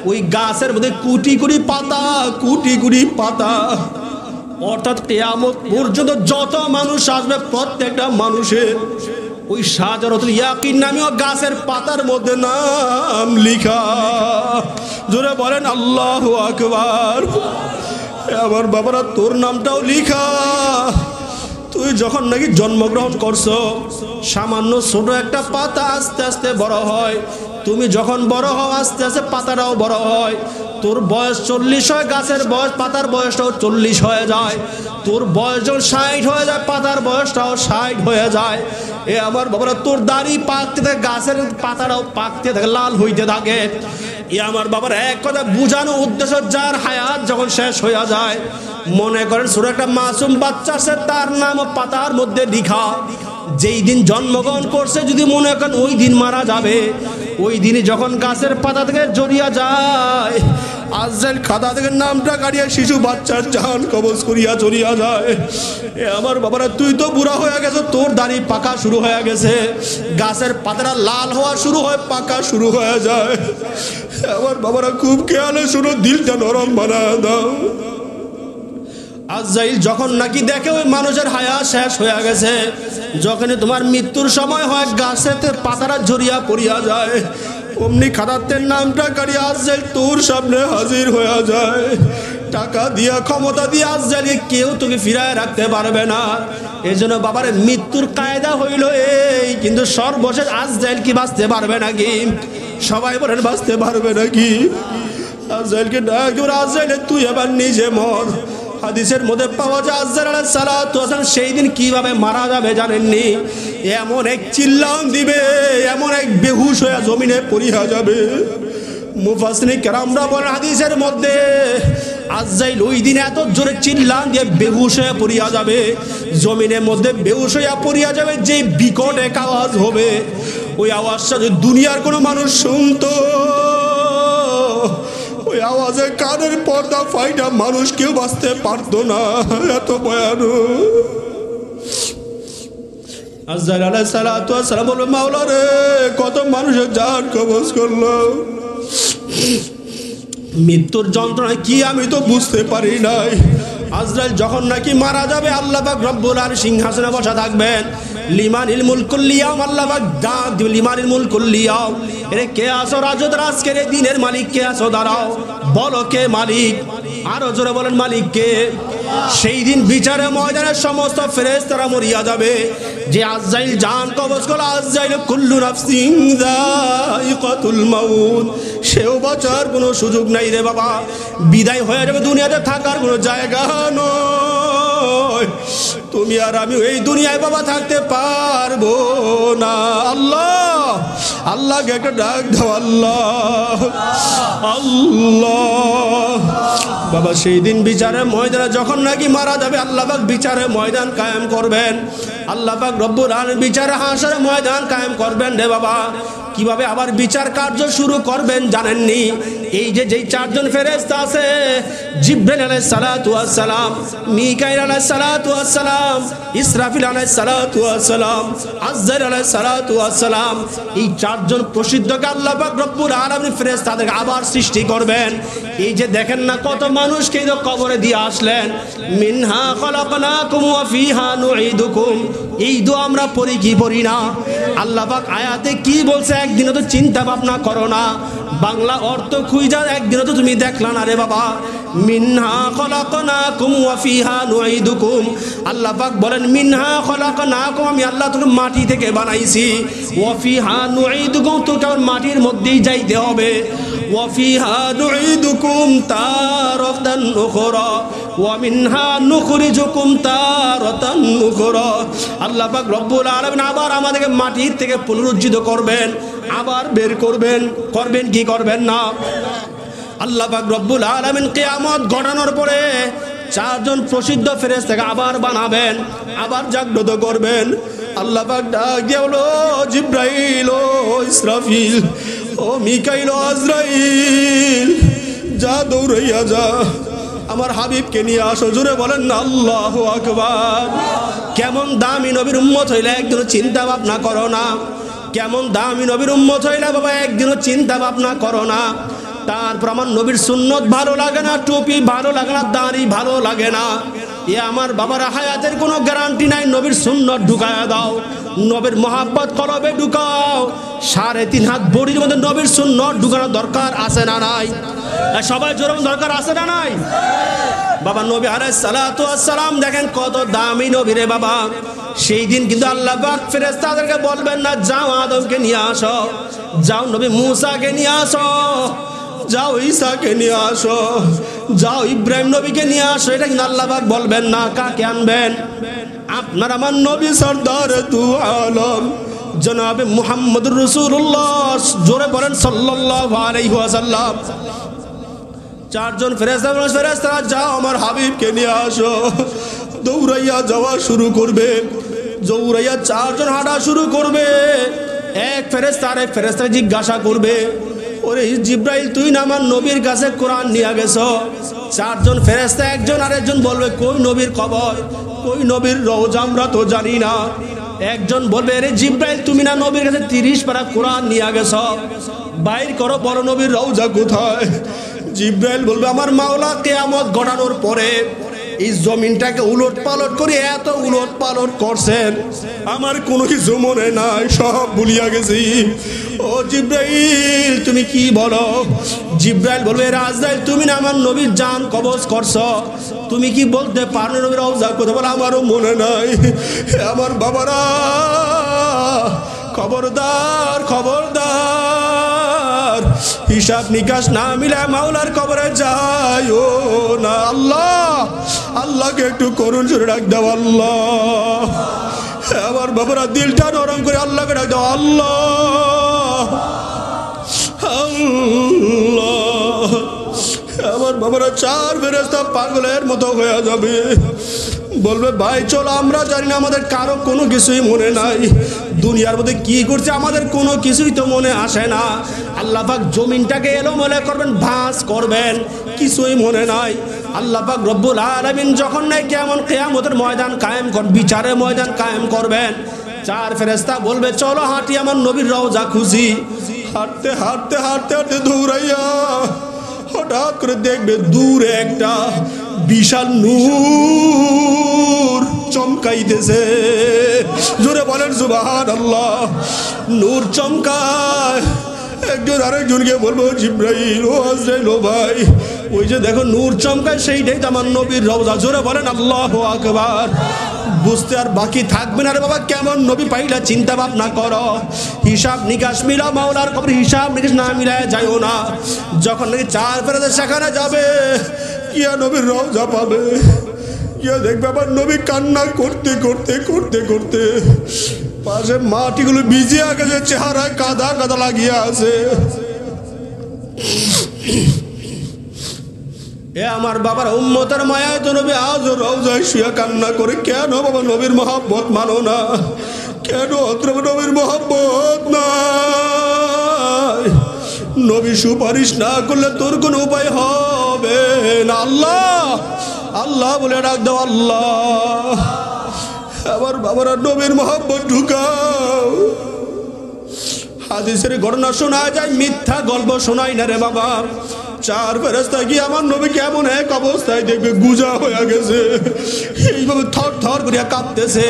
ওই গাছের মধ্যে কোটি কোটি পাতা, কোটি কোটি পাতা। অর্থাৎ কিয়ামত পর্যন্ত যত মানুষ আসবে, প্রত্যেকটা মানুষের ওই শাজারাতুল ইয়াকিন নামীয় গাছের পাতার মধ্যে নাম লিখা। জোরে বলেন আল্লাহু আকবার। আমার বাবারা, তোর নামটাও লিখা। তুই যখন নাকি জন্মগ্রহণ করছো, সামান্য ছোট একটা পাতা আস্তে আস্তে বড় হয়। তুমি যখন বড় হও, আস্তে আস্তে পাতাটাও বড় হয়। তোর বয়স 40 হয়, গাছের বয়স পাতার বয়সটাও 40 হয়ে যায়, তোর বয়স যখন 60 হয়ে যায় পাতার বয়সটাও 60 হয়ে যায়। এ আমার বাবারা তোর দাড়ি পাকতে থাকে, গাছের পাতাটাও পাকতে থাকে, লাল হইতে থাকে। এ আমার বাবার এক কথা বুঝানো উদ্দেশ্য, যার হায়াত যখন শেষ হয়ে যায়, মনে করেন ছোট একটা মাসুম বাচ্চা আছে, তার নাম পাতার মধ্যে লিখা, যেই দিন জন্মগ্রহণ করছে যদি মনে করেন ওই দিন মারা যাবে, ওই দিনই যখন গাছের পাতা থেকে জড়িয়া যায়, আজরাইল খাতা থেকে নামটা কাটিয়ে শিশু বাচ্চার জান কবজ করিয়া চলিয়া যায়। এ আমার বাবারা তুই তো বুড়া হয়ে গেছে, তোর দাড়ি পাকা শুরু হয়ে গেছে, গাছের পাতাটা লাল হওয়া শুরু হয়, পাকা শুরু হয়ে যায়। আমার বাবারা খুব খেয়ালে শুনো, দিলটা নরম বানায় দাও। আজরাইল যখন নাকি দেখে ওই মানুষের হায়াত শেষ হয়ে গেছে, যখনই তোমার মৃত্যুর সময় হয়, গাছেতে পাতারা ঝরিয়া পড়িয়া যায়, অমনি খাতাতের নামটা কাটিয়ে আজরাইল তোর সামনে হাজির হয়ে যায়। টাকা দিয়া ক্ষমতা দিয়ে আজরাইলকে কেউ তোকে ফিরায় রাখতে পারবে না। এই জন্য বাবার মৃত্যুর কায়দা হইল এই, কিন্তু সর্বশেষ আজরাইল কি বাঁচতে পারবে নাকি? সবাই বলেন বাঁচতে পারবে নাকি? আজরাইলকে ডাক, আজরাইল তুই এবার নিজে মর। হাদিসের মধ্যে পাওয়া যায় আজরাইল আলাইহিস সালাতু ওয়াস সালাম সেই দিন কিভাবে মারা যাবে জানেননি? এমন এক চিল্লান দিবে, এমন এক বেহুশ হয়ে জমিনে পড়িয়া যাবে। মুফাসসিরিন কেরামরা বলেন হাদিসের মধ্যে আজরাইল ওই দিন এত জোরে চিল্লান দিয়ে বেহুশ হয়ে পড়িয়া যাবে, জমিনের মধ্যে বেহুশ হইয়া পড়িয়া যাবে, যে বিকট এক আওয়াজ হবে, ওই আওয়াজটা যদি দুনিয়ার কোনো মানুষ শুনতো, ওই আওয়াজে কানের পর্দা ফাইটা মানুষ কেউ বাঁচতে পারতো না, এত ভয়ানক। আজরাইল আলাইহিস সালাতু ওয়াস সালাম বলবে, মাওলা রে কত মানুষের জান কবজ করলো, মৃত্যুর যন্ত্রণা কি আমি তো বুঝতে পারি নাই। আজরাইল যখন নাকি মারা যাবে, আল্লাহ পাক রব্বুল আলামিন সিংহাসনে বসা থাকবেন, লিমানিল মুলকুল লিয়াউম, আল্লাহ পাক ডাক দিবে লিমানিল মুলকুল লিয়াউম, এরে কে আসো রাজত আজকের এই দিনের মালিক কে আসো, দাঁড়াও বলো কে মালিক, আরো জোরে বলেন মালিক কে। সেই দিন বিচারে ময়দানে সমস্ত ফেরেশতারা মরিয়া যাবে, যে আজরাইল জান কবজ করলো, আজরাইল কুল্লু নাফসিন যায়িকাতুল মাউত, সেও বাঁচার কোনো সুযোগ নাই রে বাবা, বিদায় হয়ে যাবে, দুনিয়াতে থাকার কোনো জায়গা নয়, তুমি আর আমি এই দুনিয়ায় বাবা থাকতে পারবো না। আল্লাহ আল্লাহকে একটা ডাক দাও, আল্লাহ আল্লাহ। বাবা সেই দিন বিচারের ময়দানে যখন নাকি মারা যাবে, আল্লাহ পাক বিচারের ময়দান কায়েম করবেন, আল্লাহ পাক রব্বুল আলামিন বিচারে হাসরের ময়দান কায়েম করবেন রে বাবা। কিভাবে আবার বিচার কার্য শুরু করবেন জানেননি? এই যে যেই চারজন ফেরেশতা আছে, জিবরাইল আলাইহিস সালাতু ওয়াস সালাম, মিকাইল আলাইহিস সালাতু ওয়াস সালাম, ইসরাফিল আলাইহিস সালাতু ওয়াস সালাম, আজরাইল আলাইহিস সালাতু ওয়াস সালাম, এই চারজন প্রসিদ্ধকে আল্লাহ পাক রব্বুল আলামিন ফেরেশতাদেরকে আবার সৃষ্টি করবেন। এই যে দেখেন না কত মানুষকে তো কবরে দিয়ে আসলেন, মিনহা খলাকনাকুম ওয়া ফিহা নুঈদুকুম, এই দোয়া আমরা পড়ি কি পড়ি না? আল্লাহ পাক আয়াতে কি বলছে একদিনও তো চিন্তা ভাবনা করো না, বাংলা অর্থ খুঁজা একদিনও তো তুমি দেখলা না রে বাবা। মিনহা খলাকনাকুম ওয়া ফিহা নুঈদুকুম, আল্লাহ পাক বলেন মিনহা খলাকনাকুম, আমি আল্লাহ তোকে মাটি থেকে বানাইছি, ওয়া ফিহা নুঈদুকুম, তোকে মাটির মধ্যেই যাইতে হবে, ওয়া ফিহা নুঈদুকুম তারাতান উখরা ওয়া মিনহা নুখরিজুকুম তারাতান উখরা। আল্লাহ পাক রব্বুল আলামিন আবার আমাদেরকে মাটির থেকে পুনরুজ্জীবিত করবেন, আবার বের করবেন, করবেন কি করবেন না? আল্লাহ পাক রব্বুল আলামিন কিয়ামত ঘটানোর পরে চারজন প্রসিদ্ধ ফেরেশতাকে আবার বানাবেন, আবার জাগ্রত করবেন। আল্লাহ পাক ডাক দিয়ে বলো, জিবরাইল ও ইসরাফিল ও মিকাইল ও আজরাইল, যা দৌড়াইয়া যা আমার হাবিবকে নিয়ে আসো। জোরে বলেন না আল্লাহু আকবার। কেমন দামি নবীর উম্মত হইলে একদিনও চিন্তা ভাবনা করো না? কেমন দামি নবীর উম্মত হইলে বাবা একদিনও চিন্তা ভাবনা করো না? তারপর আমার নবীর সুন্নত ভালো লাগে না, টুপি ভালো লাগে না, দাড়ি ভালো লাগে না, এ আমার বাবার হায়াতের কোনো গ্যারান্টি নাই। নবীর সুন্নত ঢুকায়া দাও, নবীর মহাব্বত কলবে ঢুকাও। 3.5 হাত বডির মধ্যে নবীর সুন্নত ঢুকানোর দরকার আছে না নাই? সবাই জোরে দরকার আছে না নাই? বাবা নবী আলাইহিস সালাতু ওয়াস সালাম দেখেন কত দামি নবী রে বাবা। সেই দিন কিন্তু আল্লাহ পাক ফেরেশতাদেরকে বলবেন না যাও আদমকে নিয়ে আসো, যাও নবী মুসাকে নিয়ে আসো, যাও ঈসাকে নিয়ে আসো, যাও ইব্রাহিম নবীকে নিয়ে আসো। এটা কিন্তু আল্লাহ পাক বলবেন না, কাকে আনবেন? আপনার আমার নবী সরদার দু আলম জনাবে মুহাম্মদুর রাসূলুল্লাহ, জোরে বলেন সাল্লাল্লাহু আলাইহি ওয়াসাল্লাম। চারজন ফেরেশতা, যাও আমার হাবিবকে নিয়ে আসো। দৌড়াইয়া যাওয়া শুরু করবে, দৌড়াইয়া চারজন হাঁটা শুরু করবে। এক ফেরেশতা আরেক ফেরেশতা জিজ্ঞাসা করবে, ওরে জিব্রাইল, তুই না আমার নবীর কাছে কোরআন নিয়ে গেছো। চারজন ফেরেশতা একজন আরেকজন বলবে, কই নবীর কবর, কই নবীর রওজা, আমরা তো জানি না। একজন বলবে, আরে জিব্রাইল, তুমি না নবীর কাছে 30 পারা কোরআন নিয়ে গেছো, বাইর করো, বড় নবীর রওজা কোথায়? জিব্রাইল বলবে, আমার মাওলা কিয়ামত ঘটানোর পরে এই জমিনটাকে উলট পালট করে এত উলট পালট করছেন, আমার কোনো কিছু মনে নাই, সব ভুলিয়া গেছি। ও জিব্রাইল, তুমি কি বলো? জিব্রাইল বলবে, আজরাইল, তুমি না আমার নবীর জান কবজ করছো, তুমি কি বলতে পারো নবীর রওজা কোথায়? বলে, আমারও মনে নাই। আমার বাবারা, খবরদার খবরদার, হিসাব নিকাশ না মিলে মাওলার কবরে যাইও না। আল্লাহ, আল্লাহকে একটু করুণ সুরে ডাক দাও, আল্লাহ। আমার বাবারা, দিলটা নরম করে আল্লাহকে ডাক দাও, আল্লাহ আল্লাহ। আমার বাবারা, চার ফেরেশতা পাগলের মতো হয়ে যাবে, বলবে, ভাই চলো, আমরা জানি না, আমাদের কারো কোনো কিছুই মনে নাই, দুনিয়ার মধ্যে কি করছে আমাদের কোনো কিছুই তো মনে আসে না। আল্লাহ পাক জমিনটাকে এলোমেলো করবেন, ভাঁজ করবেন, কিছুই মনে নাই। আল্লাহ পাক রব্বুল আলামিন যখন নাই কেমন কিয়ামতের ময়দান কায়েম করবেন, বিচারের ময়দান কায়েম করবেন, চার ফেরেশতা বলবে, চলো হাঁটি আমার নবীর রওজা খুঁজি। হাঁটতে হাঁটতে হাঁটতে হাঁটতে দৌড়াইয়া হঠাৎ করে দেখবে দূরে একটা বিশাল নূর চমকাইতেছে। জোরে বলেন সুবহানাল্লাহ। নূর চমকায়, একজন আরেকজনকে বলবো, জিব্রাইল, ও আজরাইল, ও ভাই, ওই যে দেখো নূর চমকায়, সেইটাই তো আমার নবীর রওজা। জোরে বলেন আল্লাহু আকবার। বুঝতে আর বাকি থাকবে না রে বাবা, কেমন নবী পাইলা চিন্তা ভাবনা করো, হিসাব নিকাশ মিলা, মাওলার কবরে হিসাব নিকাশ না মিলায় যাইও না। যখন নাকি চার ফেরেশতা সেখানে যাবে, কিয়া নবীর রওজা পাবে, কিয়া দেখবে আবার নবী কান্না করতে করতে করতে করতে পাশে মাটিগুলো ভিজিয়া গেছে, চেহারায় কাদা কাদা লাগিয়া আছে। এ আমার বাবার উম্মতের মায়ায় তো নবী আজ রওজায় শুয়ে কান্না করে। কেন বাবা নবীর মহব্বত মানো না? কেন নবীর মহব্বত নাই? নবী সুপারিশ না করলে তোর কোনো উপায় হবে না। আল্লাহ আল্লাহ বলে ডাক দাও, আল্লাহ। আমার বাবারা, নবীর মহব্বত ঢুকাও। হাদিসের ঘটনা শোনা যায়, মিথ্যা গল্প শোনাই না রে বাবা। চার ফেরেশতা গিয়ে আমার নবী কেমন এক অবস্থায় দেখবে, গুজা হয়ে গেছে, এইভাবে থর থর করিয়া কাঁপতেছে।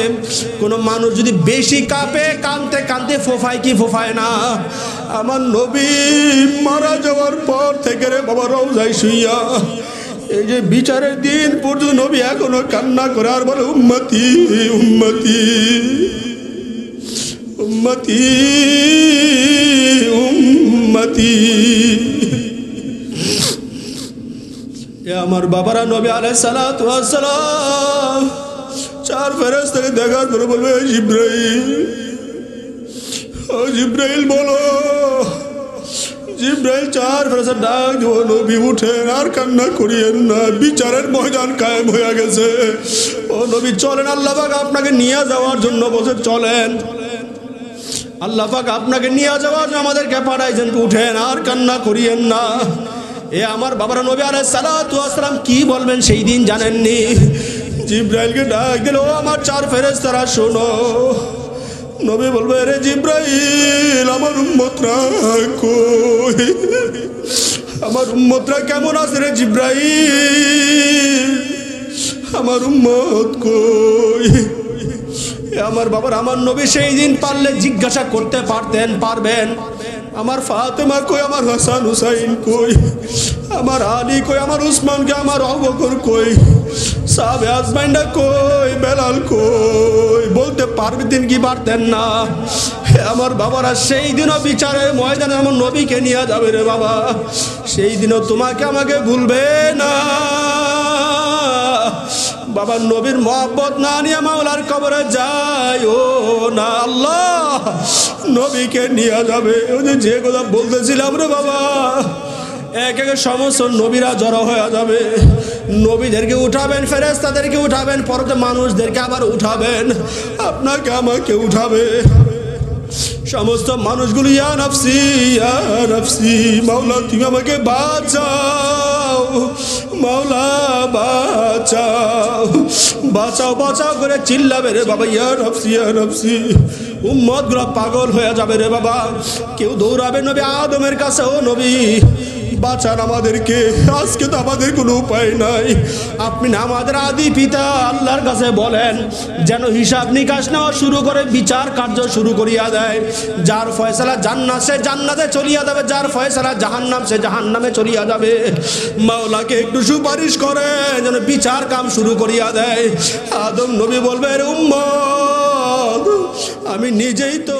কোনো মানুষ যদি বেশি কাঁপে, কাঁদতে কাঁদতে ফোফায় কি ফোফায় না? আমার নবী মারা যাওয়ার পর থেকে রে বাবা রওজায় শুইয়া এই যে বিচারের দিন পর্যন্ত নবী এখনো কান্না করে আর বলে, উম্মতি উম্মতি উম্মতি উম্মতি। আমার বাবারা, নবী আলাইহিস সালাতু ওয়াস সালাম চার ফেরেশতাকে দেখার পরে বলবে, জিব্রাইল, ও জিব্রাইল বলো। জিব্রাইল চার ফেরেশতা ডাক দিব, নবী উঠেন, আর কান্না করিয়েন না, বিচারের ময়দান কায়েম হয়ে গেছে। ও নবী চলেন, আল্লাহ পাক আপনাকে নিয়ে যাওয়ার জন্য বসে, চলেন, আল্লাহ পাক আপনাকে নিয়ে যাওয়ার জন্য আমাদেরকে পাঠাইছেন, উঠেন, আর কান্না করিয়েন না। এ আমার বাবারা, নবী আলাইহিস সালাতু ওয়াস সালাম কি বলবেন সেই দিন জানেননি? জিব্রাইলকে ডাক দিল, ও আমার চার ফেরেশতারা শোনো। নবী বলবে, রে জিব্রাইল, আমার উম্মতরা কই? আমার উম্মতরা কেমন আছে রে জিব্রাইল? আমার উম্মত কই? আমার বাবার, আমার নবী সেই দিন পারলে জিজ্ঞাসা করতে পারবেন, আমার ফাতেমা কই, আমার হাসান হুসাইন কই, আমার আলী কই, আমার উসমান কে, আমার আবু বকর কই, সাহাবে আজমাইনরা কই, বেলাল কই? বলতে পারবেন কি পারতেন না? আমার বাবারা সেই দিনও বিচারের ময়দানে আমার নবীকে নিয়ে যাবে রে বাবা, সেই দিনও তোমাকে আমাকে ভুলবে না বাবা। নবীর মহব্বত না নিয়ে মাওলার কবরে যায় ও না, আল্লাহ নবীকে নিয়ে যাবে। ওই যে কথা বলতেছিলাম রে বাবা, এক এক সমস্ত নবীরা জড়ো হয়ে যাবে, নবীদেরকে উঠাবেন, ফেরেশতাদেরকে উঠাবেন, পরতে মানুষদেরকে আবার উঠাবেন, আপনাকে আমাকে উঠাবে। সমস্ত মানুষগুলো ইয়া নাফসি ইয়া নাফসি, মাওলা তুমি আমাকে বাঁচাও, মাওলা বাঁচাও বাঁচাও বাঁচাও করে চিল্লাবে রে বাবা, ইয়া নাফসি ইয়া নাফসি। উম্মতগুলো পাগল হয়ে যাবে রে বাবা, কেউ দৌড়াবে নবী আদমের কাছে, ও নবী বাঁচান আমাদেরকে, আজকে তো আমাদের কোনো উপায় নাই। আপনি না আমাদের আদি পিতা আল্লাহর কাছে বলেন যেন হিসাব নিকাশ নেওয়া শুরু করে, বিচার কার্য শুরু করিয়া দেয়। যার ফয়সালা জান্নাত সে জান্নাতে চলিয়া যাবে, যার ফয়সালা জাহান্নাম সে জাহান্নামে চলিয়া যাবে। মাওলাকে একটু সুপারিশ করে যেন বিচার কাম শুরু করিয়া দেয়। আদম নবী বলবে, উম্মত আমি নিজেই তো